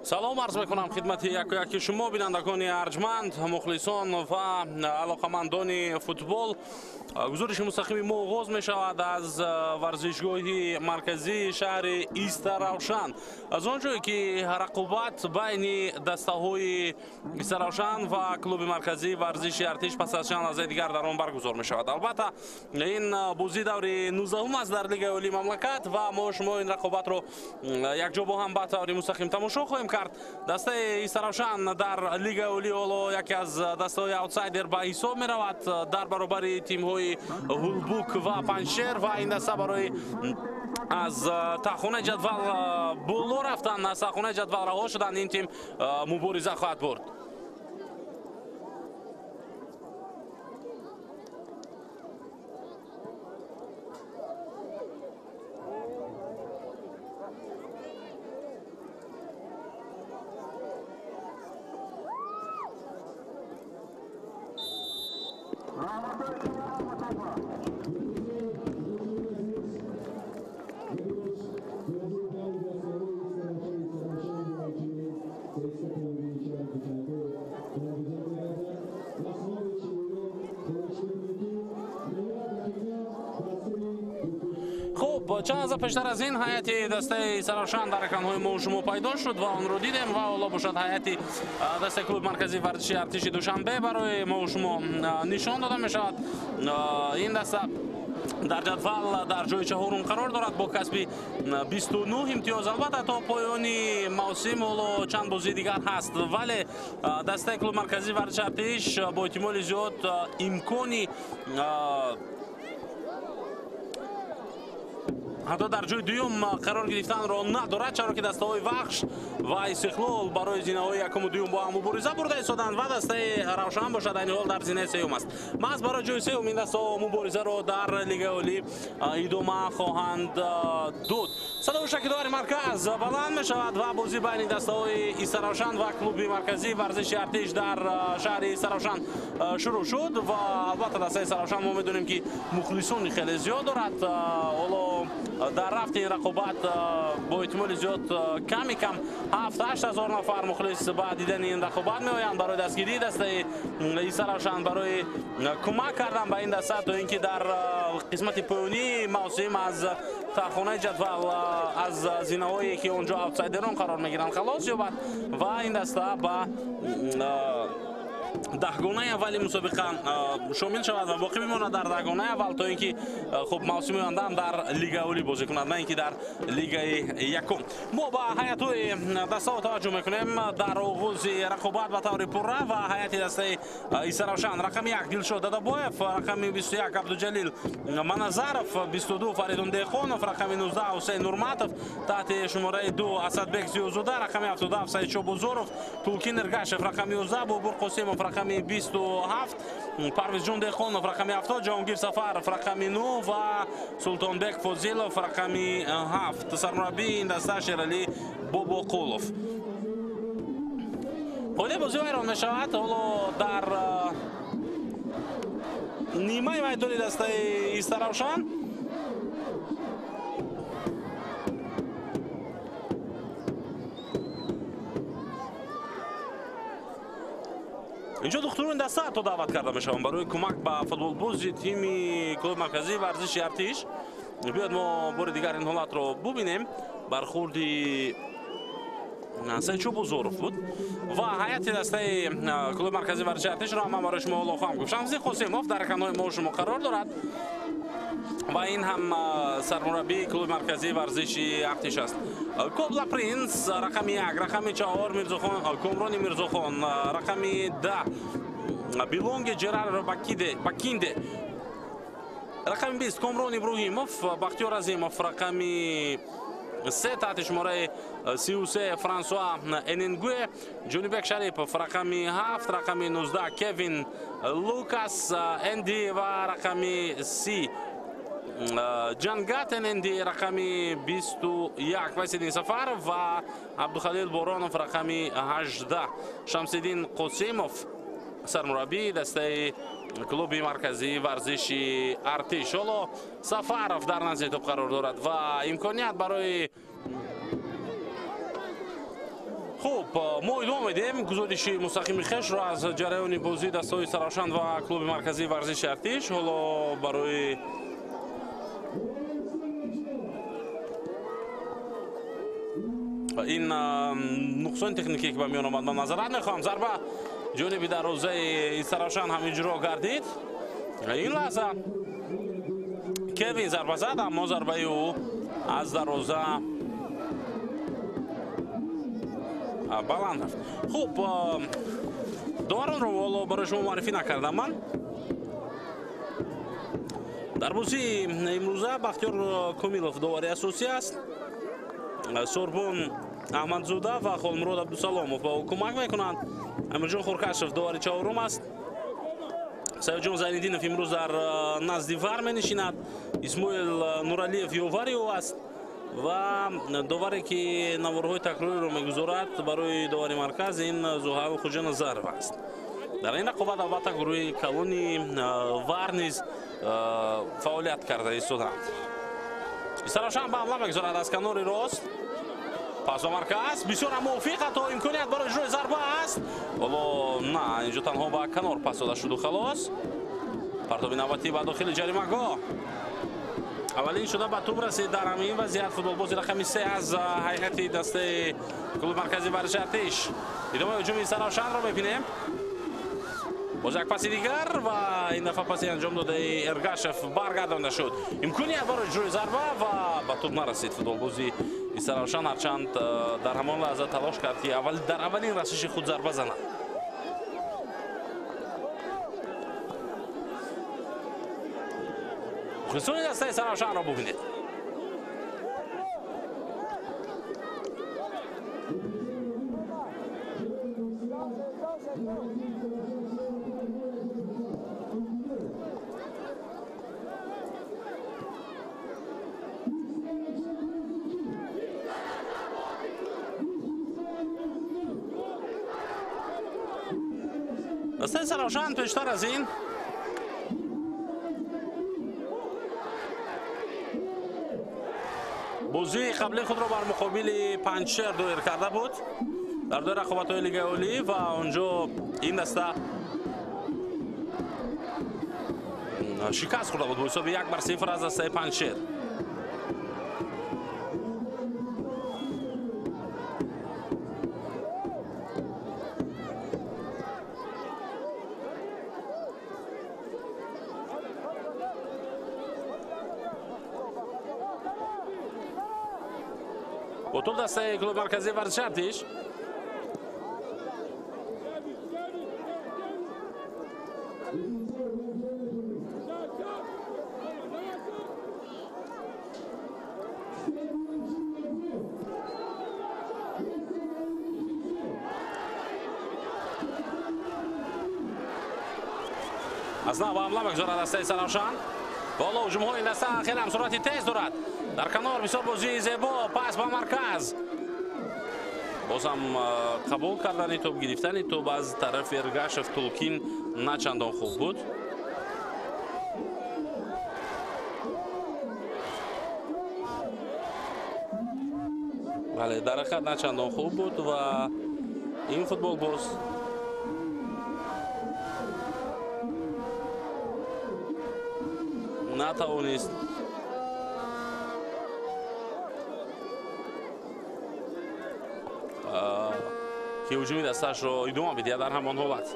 салом арз мекунам хидмати яки шумо бинандагони арҷманд, мухлисон ва алоқамандони футбол. гузориши мустақими мо оғоз мешавад аз варзишгоҳи марказии шаҳри Истаравшан. аз он ҷое ки рақобат байни дастаҳои Истаравшан ва клуби марказии варзиши артиш пас аз чанд лаҳзаи дигар дар он баргузор мешавад. албатта ин бозии даври 19 аст дар лигаи олии мамлакат ва мо шумо ин рақобатро якҷо бо ҳам ба таври мустақим тамошо хоҳем кард. дастаи Истаравшан дар лигаи олии ҳоло яке аз дастаҳои аутсайдер ба ҳисоб меравад дар баробари тимҳои Ҳулбук ва Паншер ва ин даста барои аз тахонаи ҷадвал боло рафтан, аз тахонаи ҷадвал раҳо шудан ин тим мубориза хоҳад бурд. чанд лаҳза пештар аз ин ҳайати дастаи Истаравшан дар экранҳои мо шумо пайдо шуд ва онро дидем ва ҳоло бошад ҳайати дастаи клуби марказии варзиши артиши душанбе барои мо шумо нишон дода мешавад. ин даста дар ҷадвал дар ҷои чаҳорум қарор дорад бо касби 29 имтиёз. албатта то поёни мавсим ҳоло чанд бозии дигар ҳаст, вале дастаи клуби марказии варзиши артиш бо эҳтимоли зиёд имкони ҳатто дар ҷои дуюм қарор гирифтанро надорад, чаро ки дастаҳои Вахш ва Истиқлол барои зинаҳои якуму дуюм бо ҳам мубориза бурда истоданд ва дастаи Равшан бошад айни ҳол дар зинаи сеюм аст. маҳз барои ҷои сеюм ин дастаҳо муборизаро дар лигаи олӣ идома хоҳанд дод. садои шакидовари марказ баланд мешавад ва бозӣ байни дастаҳои Истаравшан ва клуби марказии варзиши артиш дар шаҳри Истаравшан шурӯъ шуд ва албатта дастаи Истаравшан мо медонем ки мухлисони хеле зиёд дорад. ҳоло дар рафти рақобат бо эҳтимоли зиёд ками кам 7-8 ҳазор нафар мухлис ба дидани ин рақобат меоянд барои дастгирии дастаи Истаравшан, барои кӯмак кардан ба ин даста то ин ки дар қисмати поёнии мавсим аз тахонаи ҷадвал аз зинаҳое ки онҷо аутсайдерон қарор мегиранд халос ёбад ва ин даста ба даҳгонаи аввали мусобиқа шомил шавад ва боқӣ бимонад дар даҳгонаи аввал то ин ки хуб мавсими ояндаам дар лигаи олӣ бозӣ кунад, на ин ки дар лигаи якум. мо ба ҳайатҳои дастаҳо таваҷҷӯҳ мекунем дар оғози рақобат ба таври пурра ва ҳайати дастаи Истаравшан. рақами 1 Дилшод Дадабоев, рақами 21 Абдуҷалил Маназаров, 22 Фаридун Дехонов, рақами 19 Ҳусейн Нурматов, таҳти шумораи 2 Асадбек Зиёзода, рақами 77 Саид Шобузоров, Тулкин Эргашев, рақами 11 Бобур Қосимов, рақами 27 Парвизҷон Дехонов, рақами 70 Ҷаҳонгир Сафаров, рақами 9 ва Султонбек Фозилов, рақами 7 сармураббии ин даста Шералӣ Бобоқулов. қоидаи бозӣ вайрон мешавад. ҳоло дар нимаи майдони дастаи Истаравшан инҷо духтурони даста ҳатто даъват карда мешаванд барои кӯмак ба футболбози тими клуби марказии варзиши артиш. биёед мо бори дигар ин ҳолатро бубинем. бархурди Саид Шобузоров буд ва ҳайати дастаи клуби марказии варзиши артишро ҳам барои шумо ҳоло хоҳам гуфт. Шамсидин Қосимов дар экранҳои мо шумо қарор дорад ва ин ҳам сармураббии клуби марказии варзиши артиш аст. Кобла Принц, рақами 1, рақами 4 Комрони Мирзохон, рақами 10 Билонги Ҷерар Бакинде, рақами 20 Комрон Иброҳимов, Бахтиёр Азимов, рақами 3 таҳти шумораи 33 Франсуа Энингуе, Ҷонибек Шарипов, рақами 7, рақами 19 Кевин Лукас Энди ва рақами 30 Ҷангат Энди, рақами 21 Вайсиддин Сафаров ва Абдухалил Боронов, рақами 18 Шамсиддин Қосимов, сармураббии дастаи клуби марказии варзиши артиш. ҳоло Сафаров дар назди топ қарор дорад ва имконият барои خب ما ادامه میدیم گزارش مستقیم خش رو از جریان بازی دسته‌های سرافشان و کلوب مرکزی ورزش ارتش. حالا برای این نقصان تکنیکی که به میان آمد من نظرت میخوام. ضربه جانبی دروازه سرافشان هم اجرا گردید. این لحظه کوین ضربه زد اما ضربه او از دروازه بلند رفت. خوب داوران رو والا برای شما معرفی نکردم من. در بازی امروزه بختیار کمیلوف داوری اساسی است. سوربون احمدزوده و خالمراد عبدالسلامов با او کمک میکنند. امرجان خورکشف داوری چهارم است. سیاجان زینالدینов امروز در نزد ور می‌نشیند. اسماعیل نورعلیев یاوری او است و داوری که نوارهای تکراری رو میگذارد برای داوری مرکز این زوهل خوجان ظرف است. در این رقابت البته گروه کلونی ور نیز فعالیت کرده ایستادند. سرافشان به حمله میگذارد از کنار راست. پس به مرکز بسیار موفق تا امکانیت برای اجرای ضربه است. حالا نه اینجا تنها به کنار پس داده شد و خلاص. پرتاب نوبتی به داخل جریمه‌گاه. اولین شده به توپ رسید در همین وضعیت فوتبالباز رقم 3 از هیئت دسته کلوب مرکزی ورزش ارتش. ادامه هجوم سرافشان را می‌بینیم. باز یک پاس دیگر و این دفعه پاسی انجام داده ارگاشف برگردانده شد. امکانیت برای اجرای ضربه و به توپ نرسید فوتبالبازی سرافشان، هرچند در همان لحظه تلاش کرد که در اولین رسش خود ضربه زند. خصوصی دسته سرافشان را ببینید. دسته سرافشان پیشتر از این بازی قبلی خود را بر مقابل پنجشیر دایر کرده بود در دو رقابت‌های لیگ اولی و اونجا این دسته شکست خورده بود با حساب 1-0 از دسته پنجشیر. با تو دسته کلوب مرکزی ورزش ارتش از نو حمله می‌گذارد دسته سرافشان. بالا هجوم‌های این دسته خیلی هم سرعت تیز دارد. در کنار بسیار بازی زیبا، پس به مرکز. باز هم قبول کردن توپ، گرفتن توپ از طرف ارگاشف تولکین نه چندان خوب بود. بله در حقیقت نه چندان خوب بود و این فوتبال باز نتوانست که هجومی دستش را ادامه بده در همان حالت.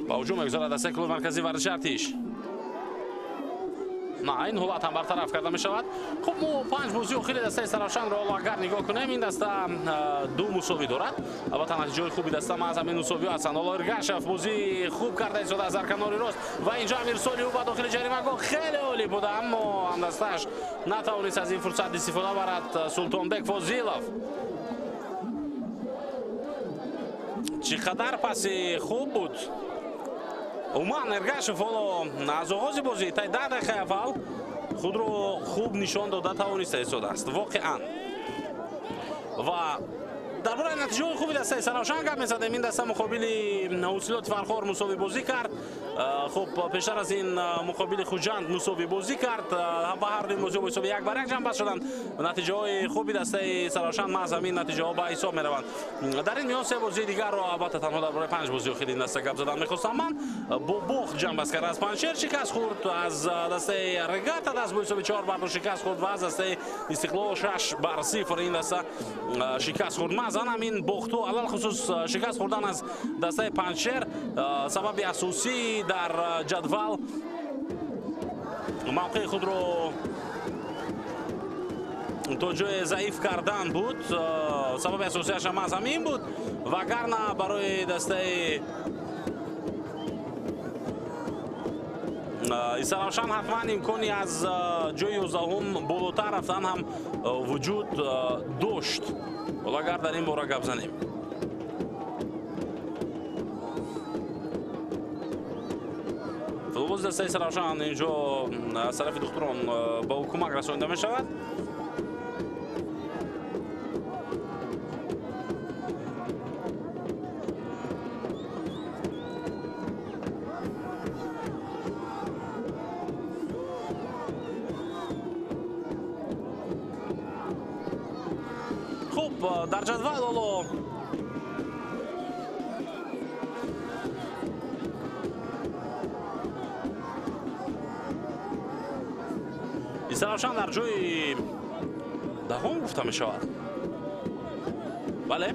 با هجوم می‌گذارد دسته کلوب مرکزی ورزش ارتش. نه این حالت هم برطرف کرده می شود. خب ما 5 بازی اخیر دسته سرافشان را اگر نگاه کنیم این دسته 2 مساوی دارد. البته نتیجه خوبی دسته ما از همین مساوی هستند. حالا ارگاشف بازی خوب کرده ایستاده از کنار راست و اینجا ارسالی او به داخل جریمه‌گاه خیلی عالی بوده اما هم دستش نتوانست از این فرصت استفاده برد. سلطانبک فاضیلوف چقدر پس خوب بود. عموما ارگاشف حالا از آغاز بازی تا 10 دقیقه اول خودро خوب نشان داده توانسته ایستاده واقعا و درباره نتیجه خوبی دسته سراوشان گپ می‌زدیم. این دسته مقابل حاصلات فرخار مساوی بازی کرد. خب پیشتر از این مقابل خوجند مساوی بازی کرد و هر دو بازی مساوی 1-1 جمع بست شدند. نتیجه های خوبی دسته سراوشان محض همین نتیجه ها به حساب میروند. در این میان 3 بازی دیگر را البته تنها درباره 5 بازی اخیر این دسته گپ زدن می‌خواستم. من با باخت جمع بست کرد. از پنجشیر شکست خورد، از دسته رگاتا دست به مساوی 4 بر شکست خورد و از دسته استقلال 6-0 این دسته شکست خورد. زن همین باختو علل خصوص شکست خوردن از دسته پنجشیر سبب اساسی در جدول موقع خود رو تو جای ضعیف کردن بود. سبب اساسیش هم از همین بود وگرنه برای دسته سراوشان حتما امکانی از جای 11 بالاتر رفتن هم وجود داشت. حالا اگر در این باره گپ زنیم فوتبال دسته سراوشان اینجا از طرف دختران به کمک رسانیده می شود. خب در جدول حالا سراوشان در جای دهم گفته می شود. بله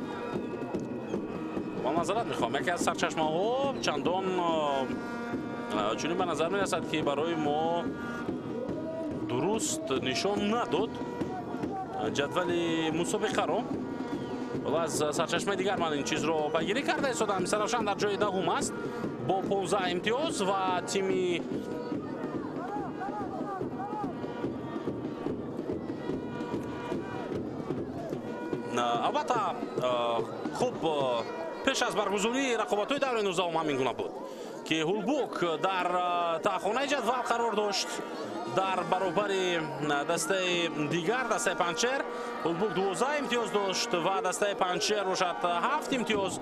با نظرت میخوام یکی از سرچشمه ها چندان چنین به نظر می رسد که برای ما درست نشان نداد جدول مسابقه رو. از سرچشمه دیگر من این چیز رو پیگیری کرده ایستادم. سراوشان در جای دهم است با 15 امتیاز و تیمی البته خوب پیش از برگزاری رقابت‌های دوره 19 همین گونه بود که هولبوک در تاخانه جدول قرار داشت در برابر دسته دیگر دسته پنجشیر. هولبوک 12 امتیاز داشت و دسته پنجشیر روشت 7 امتیاز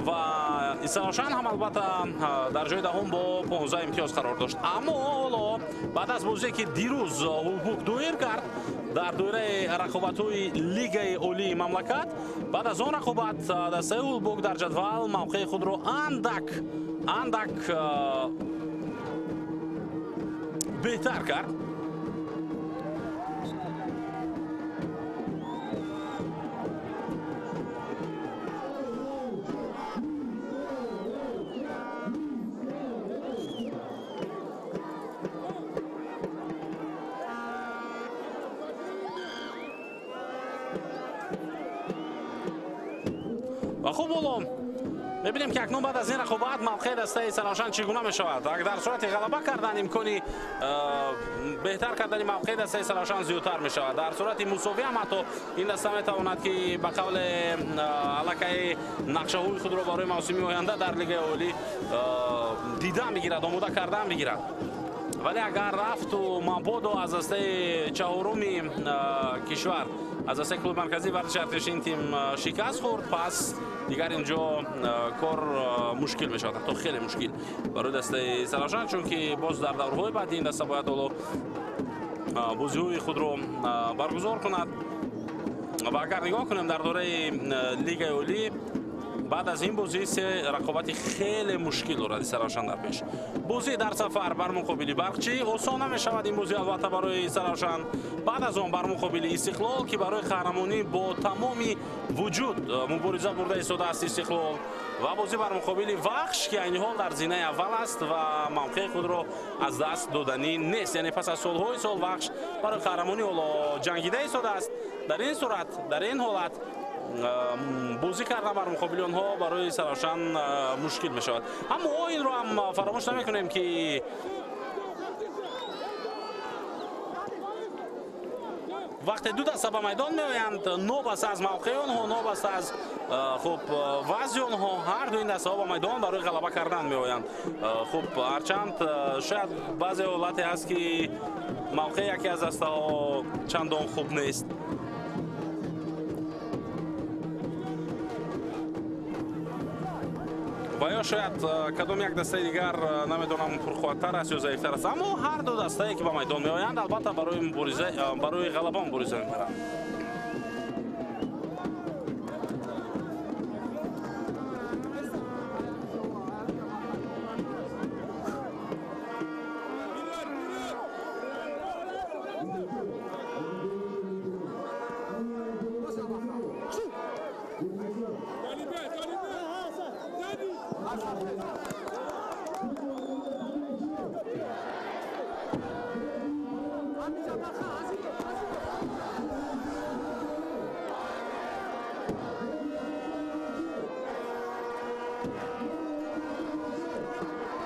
و سراوشان هم البته در جای دهم با 15 امتیاز قرار داشت. اما حالا بعد از بازی که دیروز هولبوک دویر کرد در دوره رقابت‌های لیگ عالی مملکت، بعد از آن رقابت دسته هولبوک در جدول موقع خود را اندک بهتر کرد. و خب حالا ببینیم که اکنون بعد از این رقابت موقع دسته سراوشان چگونه می شود. اگر در صورت غلبه کردن امکانی بهتر کردن موقع دسته سراوشان زیادتر می شود. در صورت مساوی هم حتی این دسته می تواند که به قول علاقه نقشه های خود را برای موسمی آینده در لیگ عالی دیدن بگیرد، آماده کردن بگیرد. ولی اگر رفت و مبادا از دسته چهارمی کشور از دسته کلوب مرکزی ورزش ارتش این تیم شکست خورد، پس دیگر اینجا کار مشکل می شود، حتی خیلی مشکل برای دسته سراوشان، چون که باز در دورهای بعدی این دسته باید بازی‌های خود رو برگزار کند. و اگر نگاه کنیم در دوره لیگ عالی بعد از این بازی رقابت خیلی مشکل دارد سراوشان در پیش. بازی در سفر بر مقابل برقچی آسان نمی‌شود این بازی البته برای سراوشان. بعد از آن بر مقابل استقلال که برای قهرمانی با تمامی وجود مبارزه برده ایستاده است استقلال، و بازی بر مقابل وخش که این حال در زینه اول است و موقع خود را از دست دادنی نیست. یعنی پس از سالهای سال وخش برای قهرمانی جنگیده ایستاده است. در این صورت در این حالت بازی کردن بر مقابل آنها برای سراوشان مشکل می شود. اما این رو هم فراموش نمی کنیم که وقتی دو دسته به میدان می آیند نوبست از موقع آنها، نوبست از خب وضعی آنها هر دو این دسته ها با میدان برای غلبه کردن می آیند. خب هرچند شاید بعضی حالتی هست که موقع یکی از دسته ها چندان خوب نیست. و یا شاید کدام یک دسته دیگر نمیدونم پرخوادتر است یا ضعیفتر است، اما هر دو دسته که با میدان می آیند البته برای غلبه مبارزه می برند.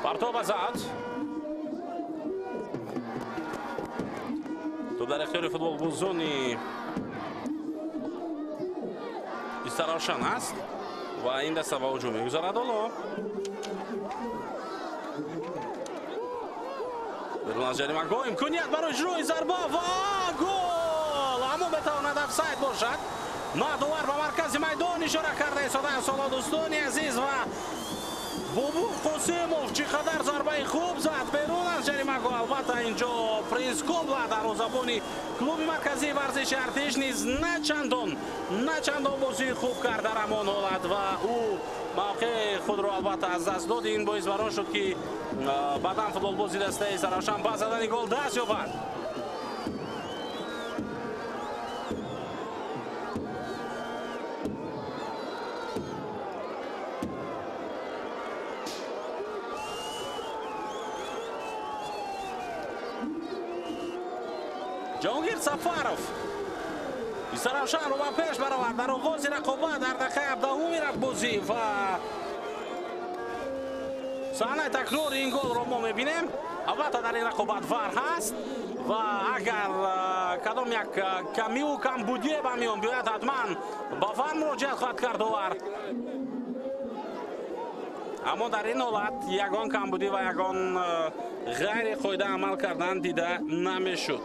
پرتاب زد. توپ در اختیار فوتبال بوزونی استراوشان است و این دسته به هجوم میگذارد. حالا بدون از جریمه گل امکانیت برای اجرای ضربه و گل، اما بتواند افساید باشد. نادوار به مرکز میدان اشاره کرده ایستاده سالا دوستانی عزیز و بابو قاسموف چقدر ضربه خوب زد بیرون از جریمه گل. البته اینجا پرینسکوب دروازه‌بانی کلوب مرکزی ورزش ارتش نیز نه چندان بازی خوب کرد در همان حالت و او موقع خود را البته از دست داد. این باعث برای شد که بعداً فوتبال بازی دسته سراوشان با زدن گل دست یابد. جهانگیر سفاروف سراوشان رو به پیش برآورد در آغاز رقابت در دقیقه 17 بازی و صحنه تکرار این گل رو ما میبینیم. البته در این رقابت وار هست و اگر کدام یک کمی و کمبودی به میان بیاید حتما با وار مراجعت خواهد کرد داور، اما در این حالت یگان کمبودی و یگان غیر قاعده عمل کردن دیده نمیشد.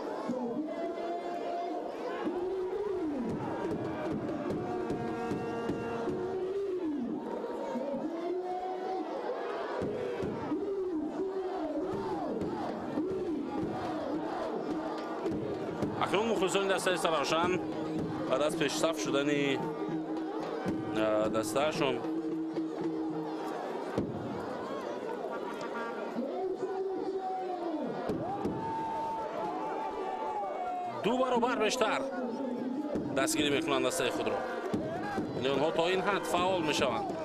اکنون مخلصان دسته سراوشان بعد از پیشرفت شدن دستهشون دو برابر بیشتر دستگیری میکنند دسته خود را، یعنی اونها تا این حد فعال میشوند.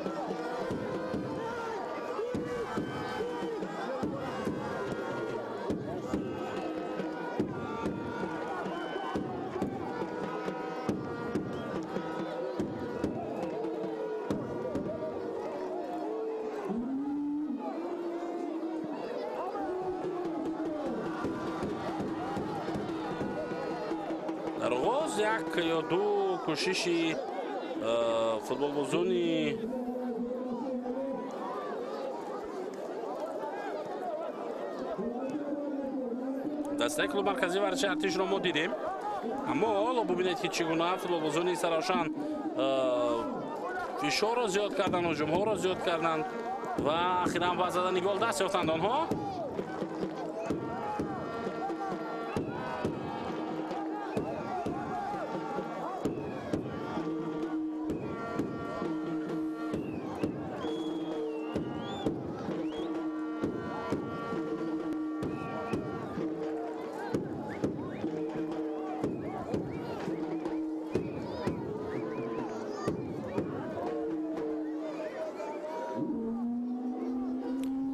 در آغاز یک یا دو کوششی فوتبال بازونی دسته کلوب مرکزی ورزش ارتش را ما دیدیم، اما حالا ببینید که چگونه فوتبال بازونی سراوشان فشار را زیاد کردن، هجوم ها را زیاد کردند و اخیراً با زدن گل دست یافتند آنها.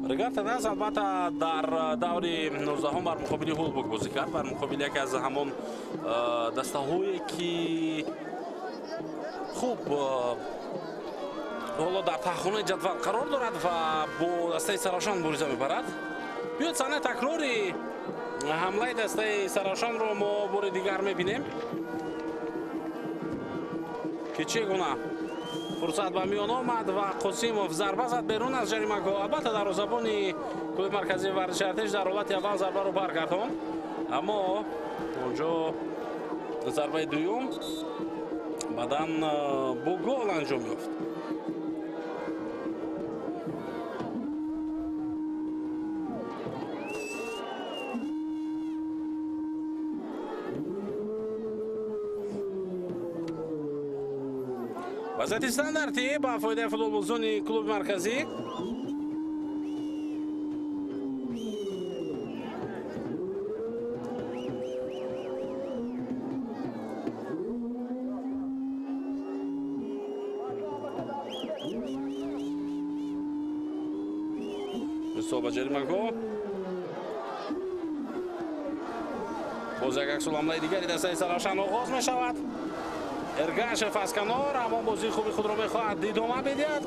ریگارد تدرس البته در دور 19 بر مقابل هولبوک بازی کرد، بر مقابل یکی از همان دسته هایی که خوب حالا در تخمین جدول قرار دارد و با دسته سراوشان مبارزه میبرد. بیاید صحنه تکراری حمله دسته سراوشان رو ما بار دیگر میبینیم که چگونه фурсат ба миён омад ва Қосимов зарба зад берун аз ҷаримаҳгоҳ. Албатта дарвозабони клуби марказии варзиши Артиш дар ҳолати аввал зарбаро баргардон, аммо онҷо зарбаи дуюм баъдан бо гол анҷом ёфт. вазъияти стандарти ба фоидаи футболбозони клуби марказӣ. ба ҷаримаҳгоҳ боз як аксул ҳамлаи дигари дастаи Саравшан оғоз мешавад. Эргашев аз канор, аммо бозии хуби худро мехоҳад идома бидиҳад.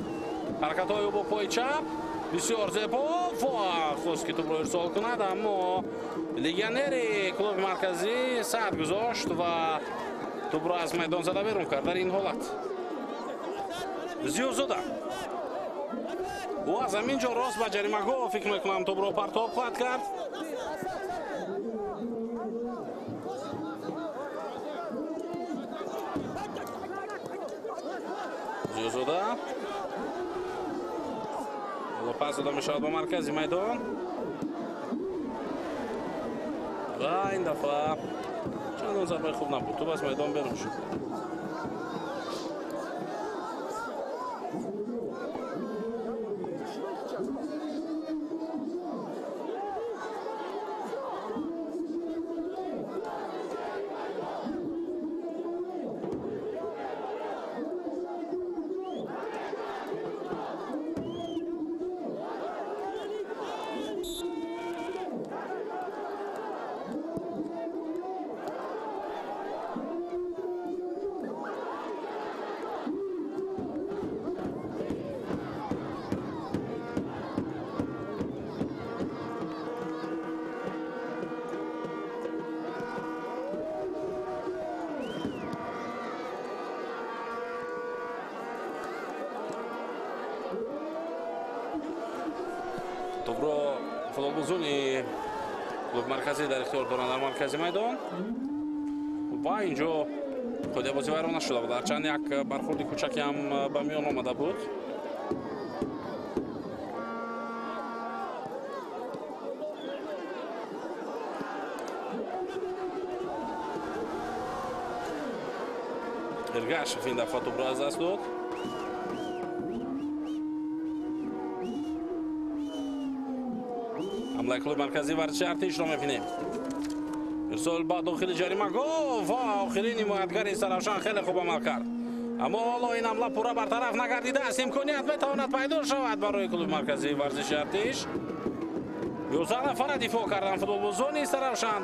ҳаракатҳои бо пои чап бисёр зебо хост ки тӯбро ирсол кунад, аммо легионери клуби марказӣ сад гузошт ва тӯбро аз майдон зада берун кард. Дар ин ҳолат Зиёзода ӯ аз ҳамин ҷо рост ба ҷаримаҳгоҳ фикр мекунам тӯбро партоб хоҳад кард. Зиёзода пас дода мешавад ба маркази майдон ва ин дафъа чандон зарбаи хуб набуд. тӯб аз майдон берун шуд. тӯбро футболбозони клуби марказӣ дар ихтиёр доранд дар маркази майдон ва ин ҷо қоидаи бозӣ вайрон нашуда буд, ҳарчанд як бархурди кӯчаке ҳам ба миён омада буд. Эргашев ин дафъа тӯбро аз даст дод. ҳамлаи клуби марказии варзиши Артишро мебинем. ирсол ба дохили ҷаримаҳгоҳ ва охирин ҳимоятгари Саравшан хеле хуб амал кард. Аммо ҳоло ин ҳамла пурра бартараф нагардидааст. имконият метавонад пайдо шавад барои клуби марказии варзиши Артиш. 11 нафара дифоъ карданд футболбозони Саравшан.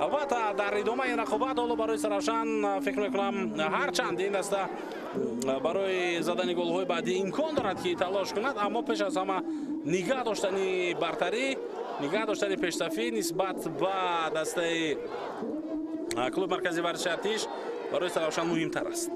албатта дар идомаи ин рақобат ҳоло барои Саравшан фикр мекунам ҳарчанд ин даста барои задани голҳои баъдӣ имкон дорад ки талош кунад, аммо пеш аз ҳама нигаҳ доштани бартарӣ, нигаҳ доштани пешсафӣ нисбат ба дастаи клуби марказии варзиши Артиш барои Саравшан муҳимтар аст.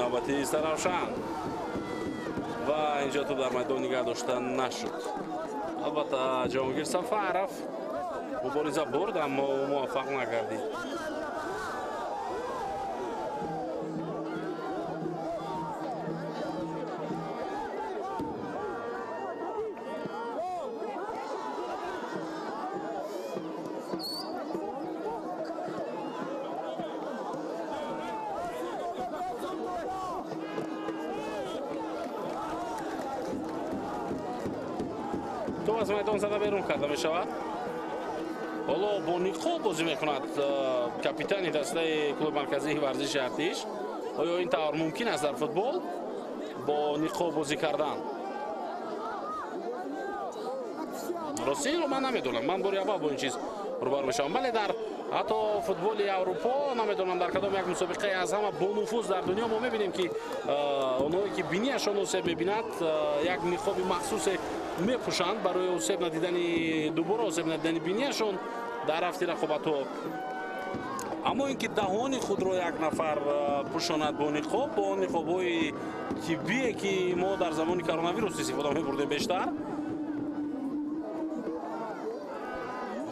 نوبتی سراوشان و اینجا تو در میدان نگه داشته نشد. البته جهانگیر سفرов مبارزه برد اما موفق نگردید. تو از میدان زده بیرون کرده می شود. حالا با نیقاب بازی میکند کاپیتان دسته کلوب مرکزی ورزش ارتش. آیا این طور ممکن است در فوتبال با نیقاب بازی کردن؟ راستی این رو من نمیدونم. من باری اول با این چیز روبرو میشم. ولی در حتی فوتبال اروپا نمیدونم در کدام یک مسابقه از همه با نفوذ در دنیا ما میبینیم که اونایی که بینیشان آسیب میبیند یک نقاب مخصوص میپوشند برای آسیب ندیدن دوباره آسیب ندیدن بینیشان در هفته رقابت ها. اما اینکه دهان خود را یک نفر پوشاند با نقاب، با نقاب های طبیعی که ما در زمان کرونا ویروس استفاده میبردیم بیشتر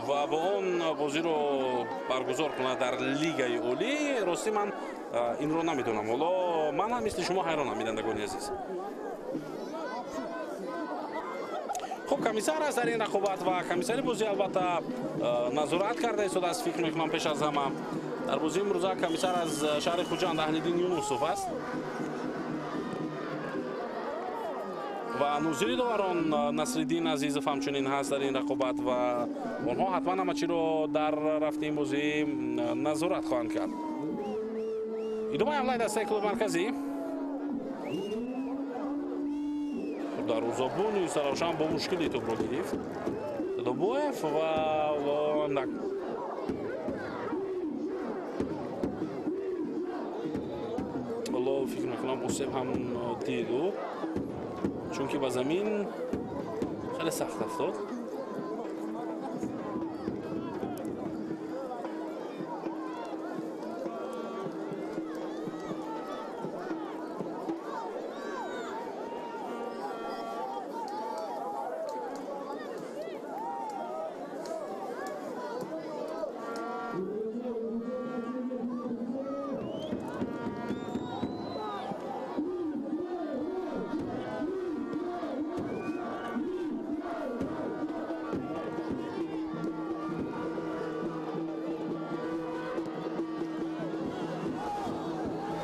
و با اون بازی رو برگزار کنه در لیگ اولی، راستی من این رو نمیدونم. حالا من هم مثل شما حیرانم بینندگان عزیز. خب کمیسر است در این رقابت و کمیسر بازی البته نظارت کرده است. از فکر میکنم پیش از همه در بازی امروز کمیسر از شهر خوجند اهل‌الدین یونسوف است و نوزری داوران نصرالدین عزیزов همچنین هست در این رقابت و آنها حتما همه چی رو در رفته این بازی نظارت خواهند کرد. ادامه حمله دسته کلوب مرکزی در روزابونی سراوشان با مشکلی توپ رو گرفت دوبویف و والله فکر میکنم آسیب هم دیدو چون که با زمین خیلی سخت افتاد.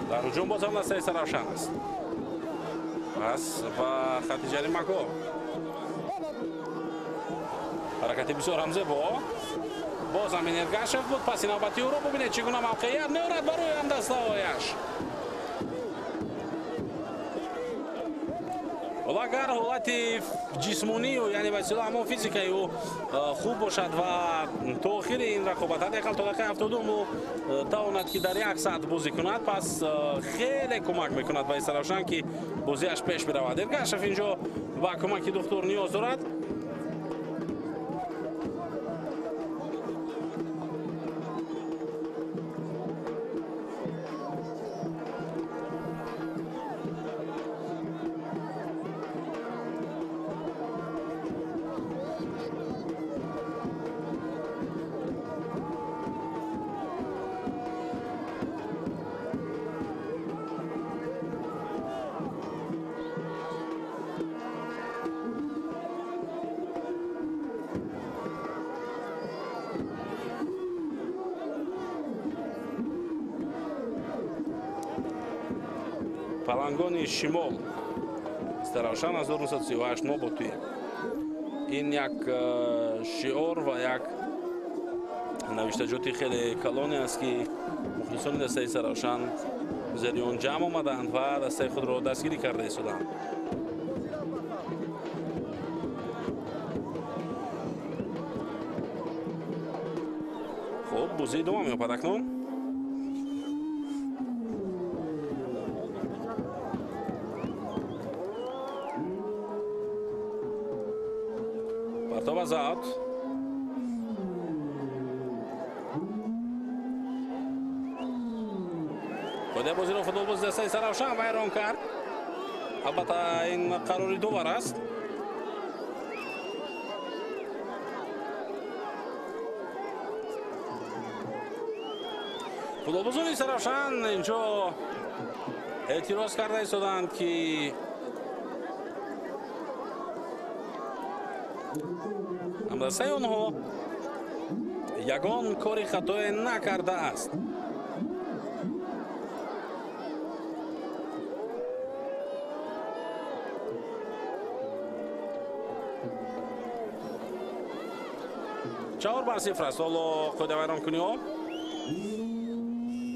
در هجوم باز هم دسته سراوشان است. پس و خط جریمه گل. حرکت بسیار هم زیبا. باز هم انرگاشف بود. پس نوبتی او رو ببینید چگونه موقعیت میارد برای هم دسته‌هایش. حالا اگر حالت جسمانی و یعنی به اصطلاح همون فیزیکی او خوب باشد و تا آخر این رقابت حداقل تا دقیقه 70 تواند که در یک ساعت بازی کند، پس خیلی کمک میکند به سراوشان که بازیش پیش برود. انرگاشف اینجا با کمک دکتر نیاز دارد. پلنگان شمال سراوشان از 1938 ما با توی این یک شعار و یک نوشتجاتی خیلی کلانی است که مخلصان دسته سراوشان زریون جمع آمدند و دسته خود را دستگیری کرده ایستادند. خب بازی دوم می‌یابد اکنون. پرتاب آزاد. خود بازی رو فوتبال باز دسته سراوشان ویران کرد. البته این قراری دوبار است. فوتبال بازی سراوشان اینجا اعتراض کرده ایستادند که همدسته اونها یگان کاری خطای نکرده است. 4-0 است. حالا خود ویران کنی ها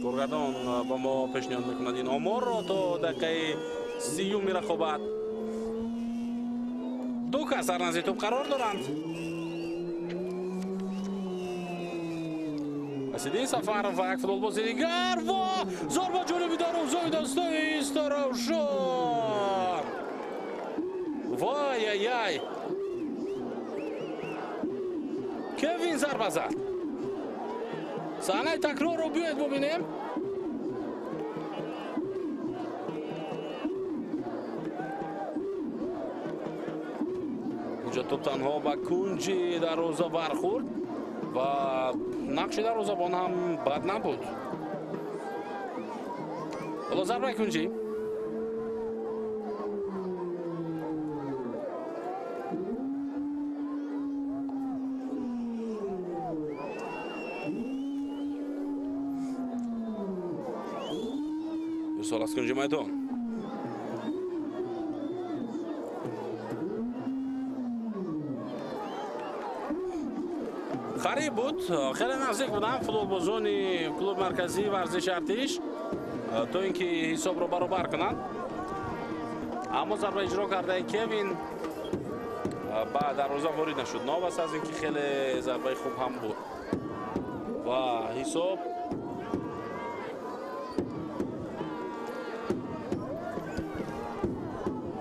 کارگردان با ما پیشنهاد میکند این آمار را تا دقیقه 30 رقابت. دو کس در نزد توپ قرار دارند. رسیدین سفر و یک فوتبالبازی دیگر و ضربه جانبی دروازه دسته استراوشان. وای ای ای کوین ضربه زد. صحنه تکرار رو بیاید ببینیم. اینجا توپ تنها به کنج دروازه برخورد و نقش دروازه‌بان هم بد نبود. حالا ضربه کنجی سال از کنج میدان. خرید بود. خیلی نزدیک بودن فوتبالبازان کلوب مرکزی ورزش ارتش تا اینکه حساب رو برابر کنند، اما ضربه اجرا کرده کوین بعد دروازه وارد نشد. نابست از اینکه خیلی ضربه خوب هم بود و حساب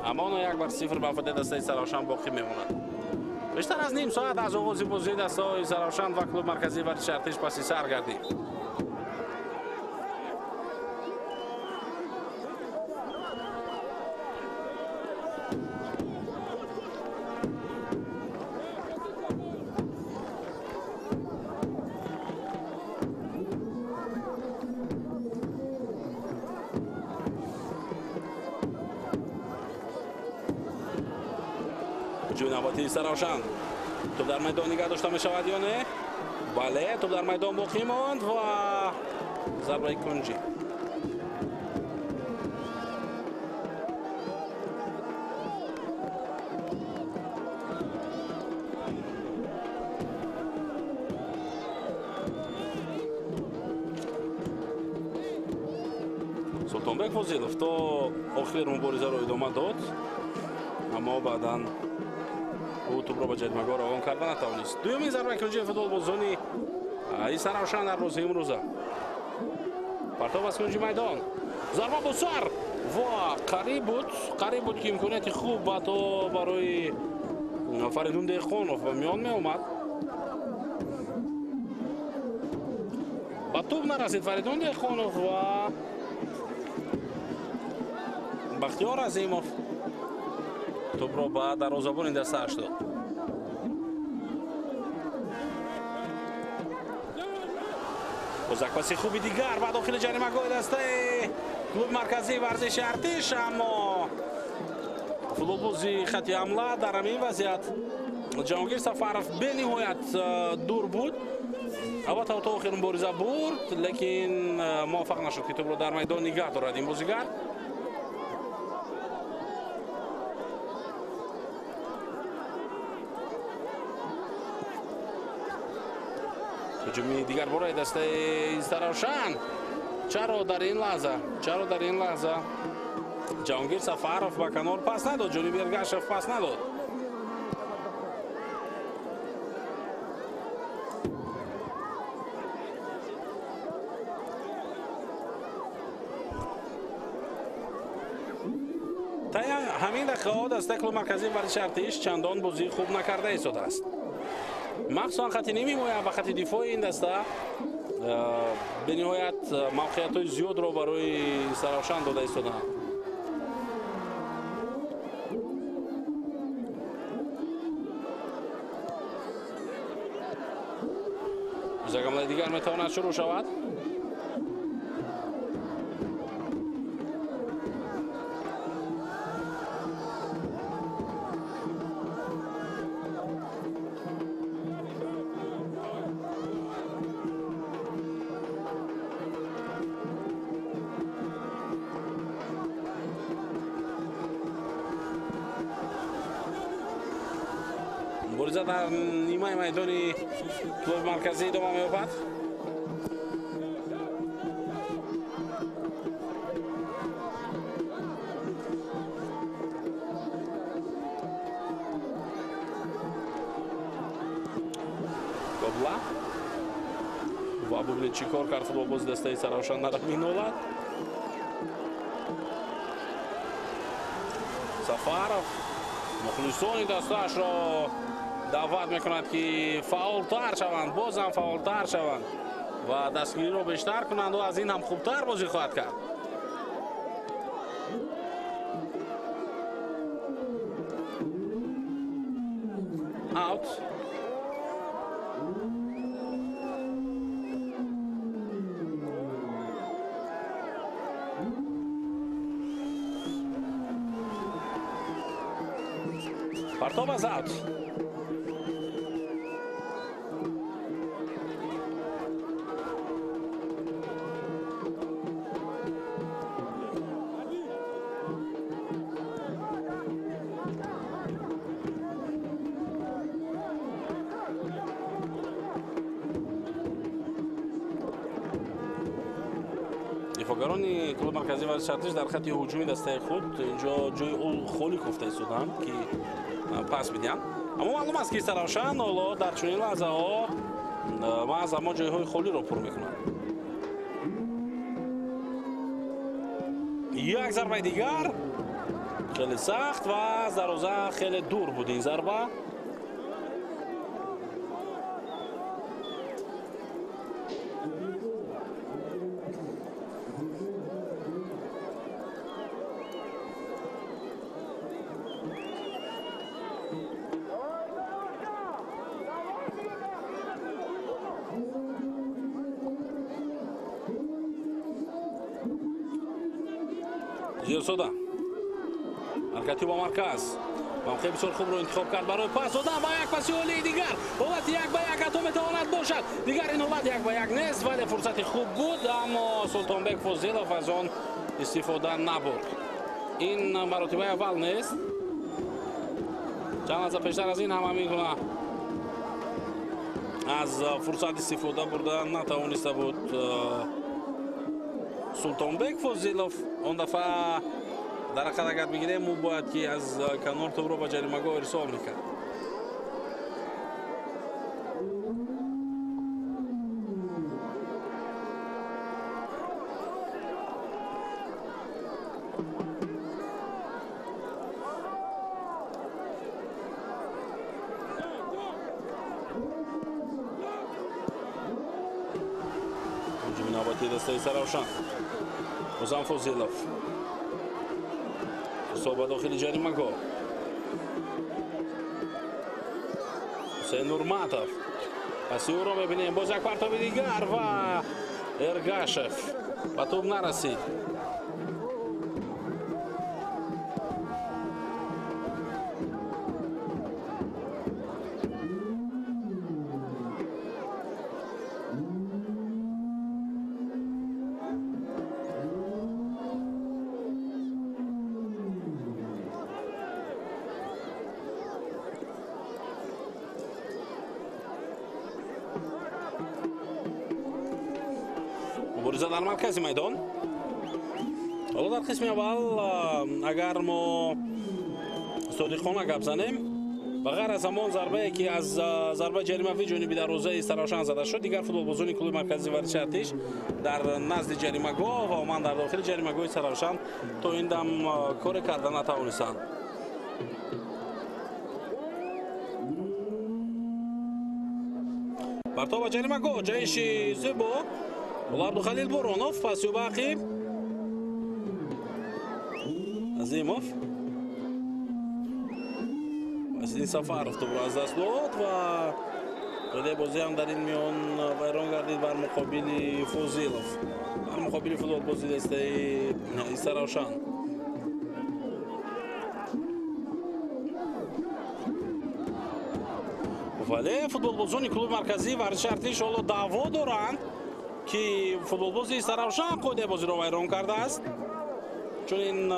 اما 1-0 به فایده دسته سراوشان باقی میماند. بیشتر از نیم ساعت از آغاز بازی دسته سراوشان و کلوب مرکزی ورزش ارتش پسی سر گردید. جونواتی سراوشان توپ در میدان نگه داشته می شود یا نه؟ بله، توپ در میدان باقی ماند و ضربه کنجی. سلطانبек فضیلов تا آخر مبارزه را ادامه داد، اما بعدا او توپ را به جدمگاه روان کرده نتوانست. دومین ضربه کنجی فوتبالبازان سراوشان در روز امروز. پرتاب از کنج میدان، ضربه با سر و قریب بود که امکانیت خوب تا برای فریدون دهقانوف به میان می آمد. با توپ نرسید فریدون دهقانوف و بختیار عظیموف توپ را به دروازه‌بان دستش داد. باز یک پاس خوبی دیگر به داخل جریمه‌گاه دسته کلوب مرکزی ورزش ارتش، اما فوتبالبازی خط حمله در همین وضعیت جهانگیر سفرов بنهایت دور بود. البته تا آخر مبارزه برد لیکن موفق نشد که توپ را در میدان نگه دارد این بازیگر. هجومی دیگر برای دسته سراوشان. چرا در این لحظه جهانگیر سفرов به کنار پس نداد، جانب ارگشف پس نداد. تا همین دقیقه دسته کلوب مرکزی ورزش ارتش چندان بازی خوب نکرده ایستاده است. مخصوصا خط نیمه و خط دفاع این دسته به نهایت موقعیت‌های زیاد را برای سراوشان داده ایستادند. حمله دیگر میتواند شروع شود. مبارزه در نیمه میدانی کلوب مرکزی ادامه می‌یابد. Gobla و ببینید چی کار کرد فوتبالباز دسته سرافشان در مینولد. سفارов مخلصان دستش را دعوت میکند که فعالتر شوند، بازم فعالتر شوند و دستگیری را بیشتر کنند و از این هم خوبتر بازی خواهد کرد. اوت. پرتاب از اوت. دفاعگران کلوب مرکزی ورزش ارتش در خط هجومی دسته خود اینجا جای اول خولی گفته شدند که پاس میدن. اما معلوم است که سرافشان حالا در چنین لحظه ها محض اما جایهای خولی را پر میکنند. یک ضربه دیگر خیلی سخت و از دروازه خیلی دور بود این ضربه. جیرسودا حرکتی با مرکز خیلی بسیار خوب رو انتخاب کرد برای پاس دادن با یک پاس اولی دیگر حالت 1 به 1 حتی میتواند باشد. دیگر این حالت 1 به 1 نیست ولی فرصت خوب بود اما سلطانبک فضیلوف از آن استفاده نبرد. این مراتبه اول نیست. چند لحظه پیشتر از این هم میکنه از فرصت استفاده بردن نتوانسته بود سلطانبک فضیلوف. اون دفعه در حقیقت اگر بگیریم او باید که از کنار توپ رو به جریمه‌گاه ارسال میکرد. هجوم نوبتی دسته سرافشان حسام فضیلوف صوبه داخل جریمه‌گاه. حسین نورماتov پسی او را میبینیم باز یک پرتاب دیگر و ارگاشف به توپ نرسید. مبارزه در مرکز میدان. حالا در قسم اول اگر ما صادقانه گپ زنیم بغیر از همان ضربه که از ضربه جریمه‌ای جانبی دروازه سرافشان زده شد دیگر فوتبالبازان کلوب مرکزی ورزش ارتش در نزد جریمه‌گاه و عموما در داخل جریمه‌گاه سرافشان تا این دم کار کردن نتوانستند. پرتاب جریمه‌گاه جایش زیبا ول عبدالخلیل برونوف پاس باقی عظیموف این سفارov تو از دست داد و رده بازی هم در این میان ویران گردید بر مقابل فضیلوف بر مقابل فوتبالبازی دسته سرافشان. ولی فوتبالبازان کلوب مرکزی ورزش ارتش حالا دعوا دارند که فوتبالبازی سرافشان خود بازی را ویران کرده است چون این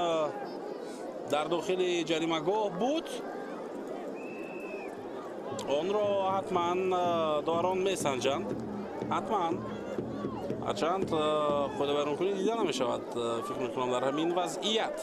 در داخل جریمه‌گاه بود онро ҳатман доварон месанҷанд. ҳатман ҳарчанд худа байронкунӣ дида намешавад, фикр мекунам дар ҳамин вазъият.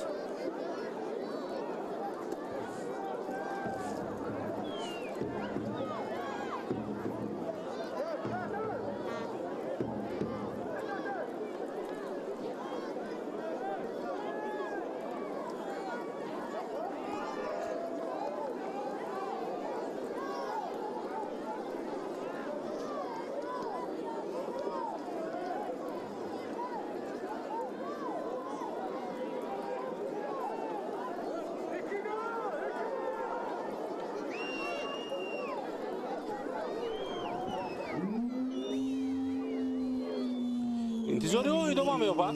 интизори ӯ идома меёбад.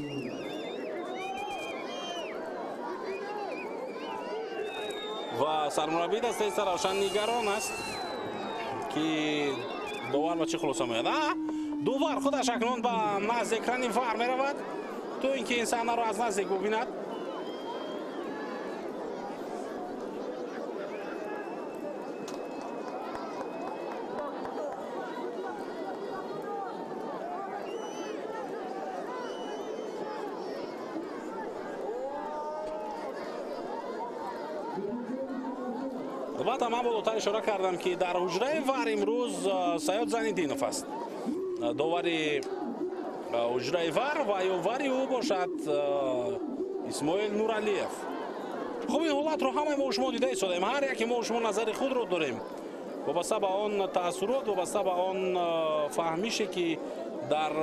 ва сармураббии дастаи Саравшан нигарон аст ки довар ба чӣ хулоса меояд. довар худаш акнун ба назди экрани вар меравад то ин ки ин саҳнаро аз наздик бубинад. албатта ман болотар ишора кардам ки дар ҳуҷраи вар имрӯз Саёд Занидинов аст. довари ҳуҷраи вар ва ёвари ӯ бошад Исмоил Нуралиев. хуб, ин ҳолатро ҳамаи мо шумо дида истодаем. ҳар яке мо шумо назари худро дорем вобаста ба он таассурот, вобаста ба он фаҳмише ки дар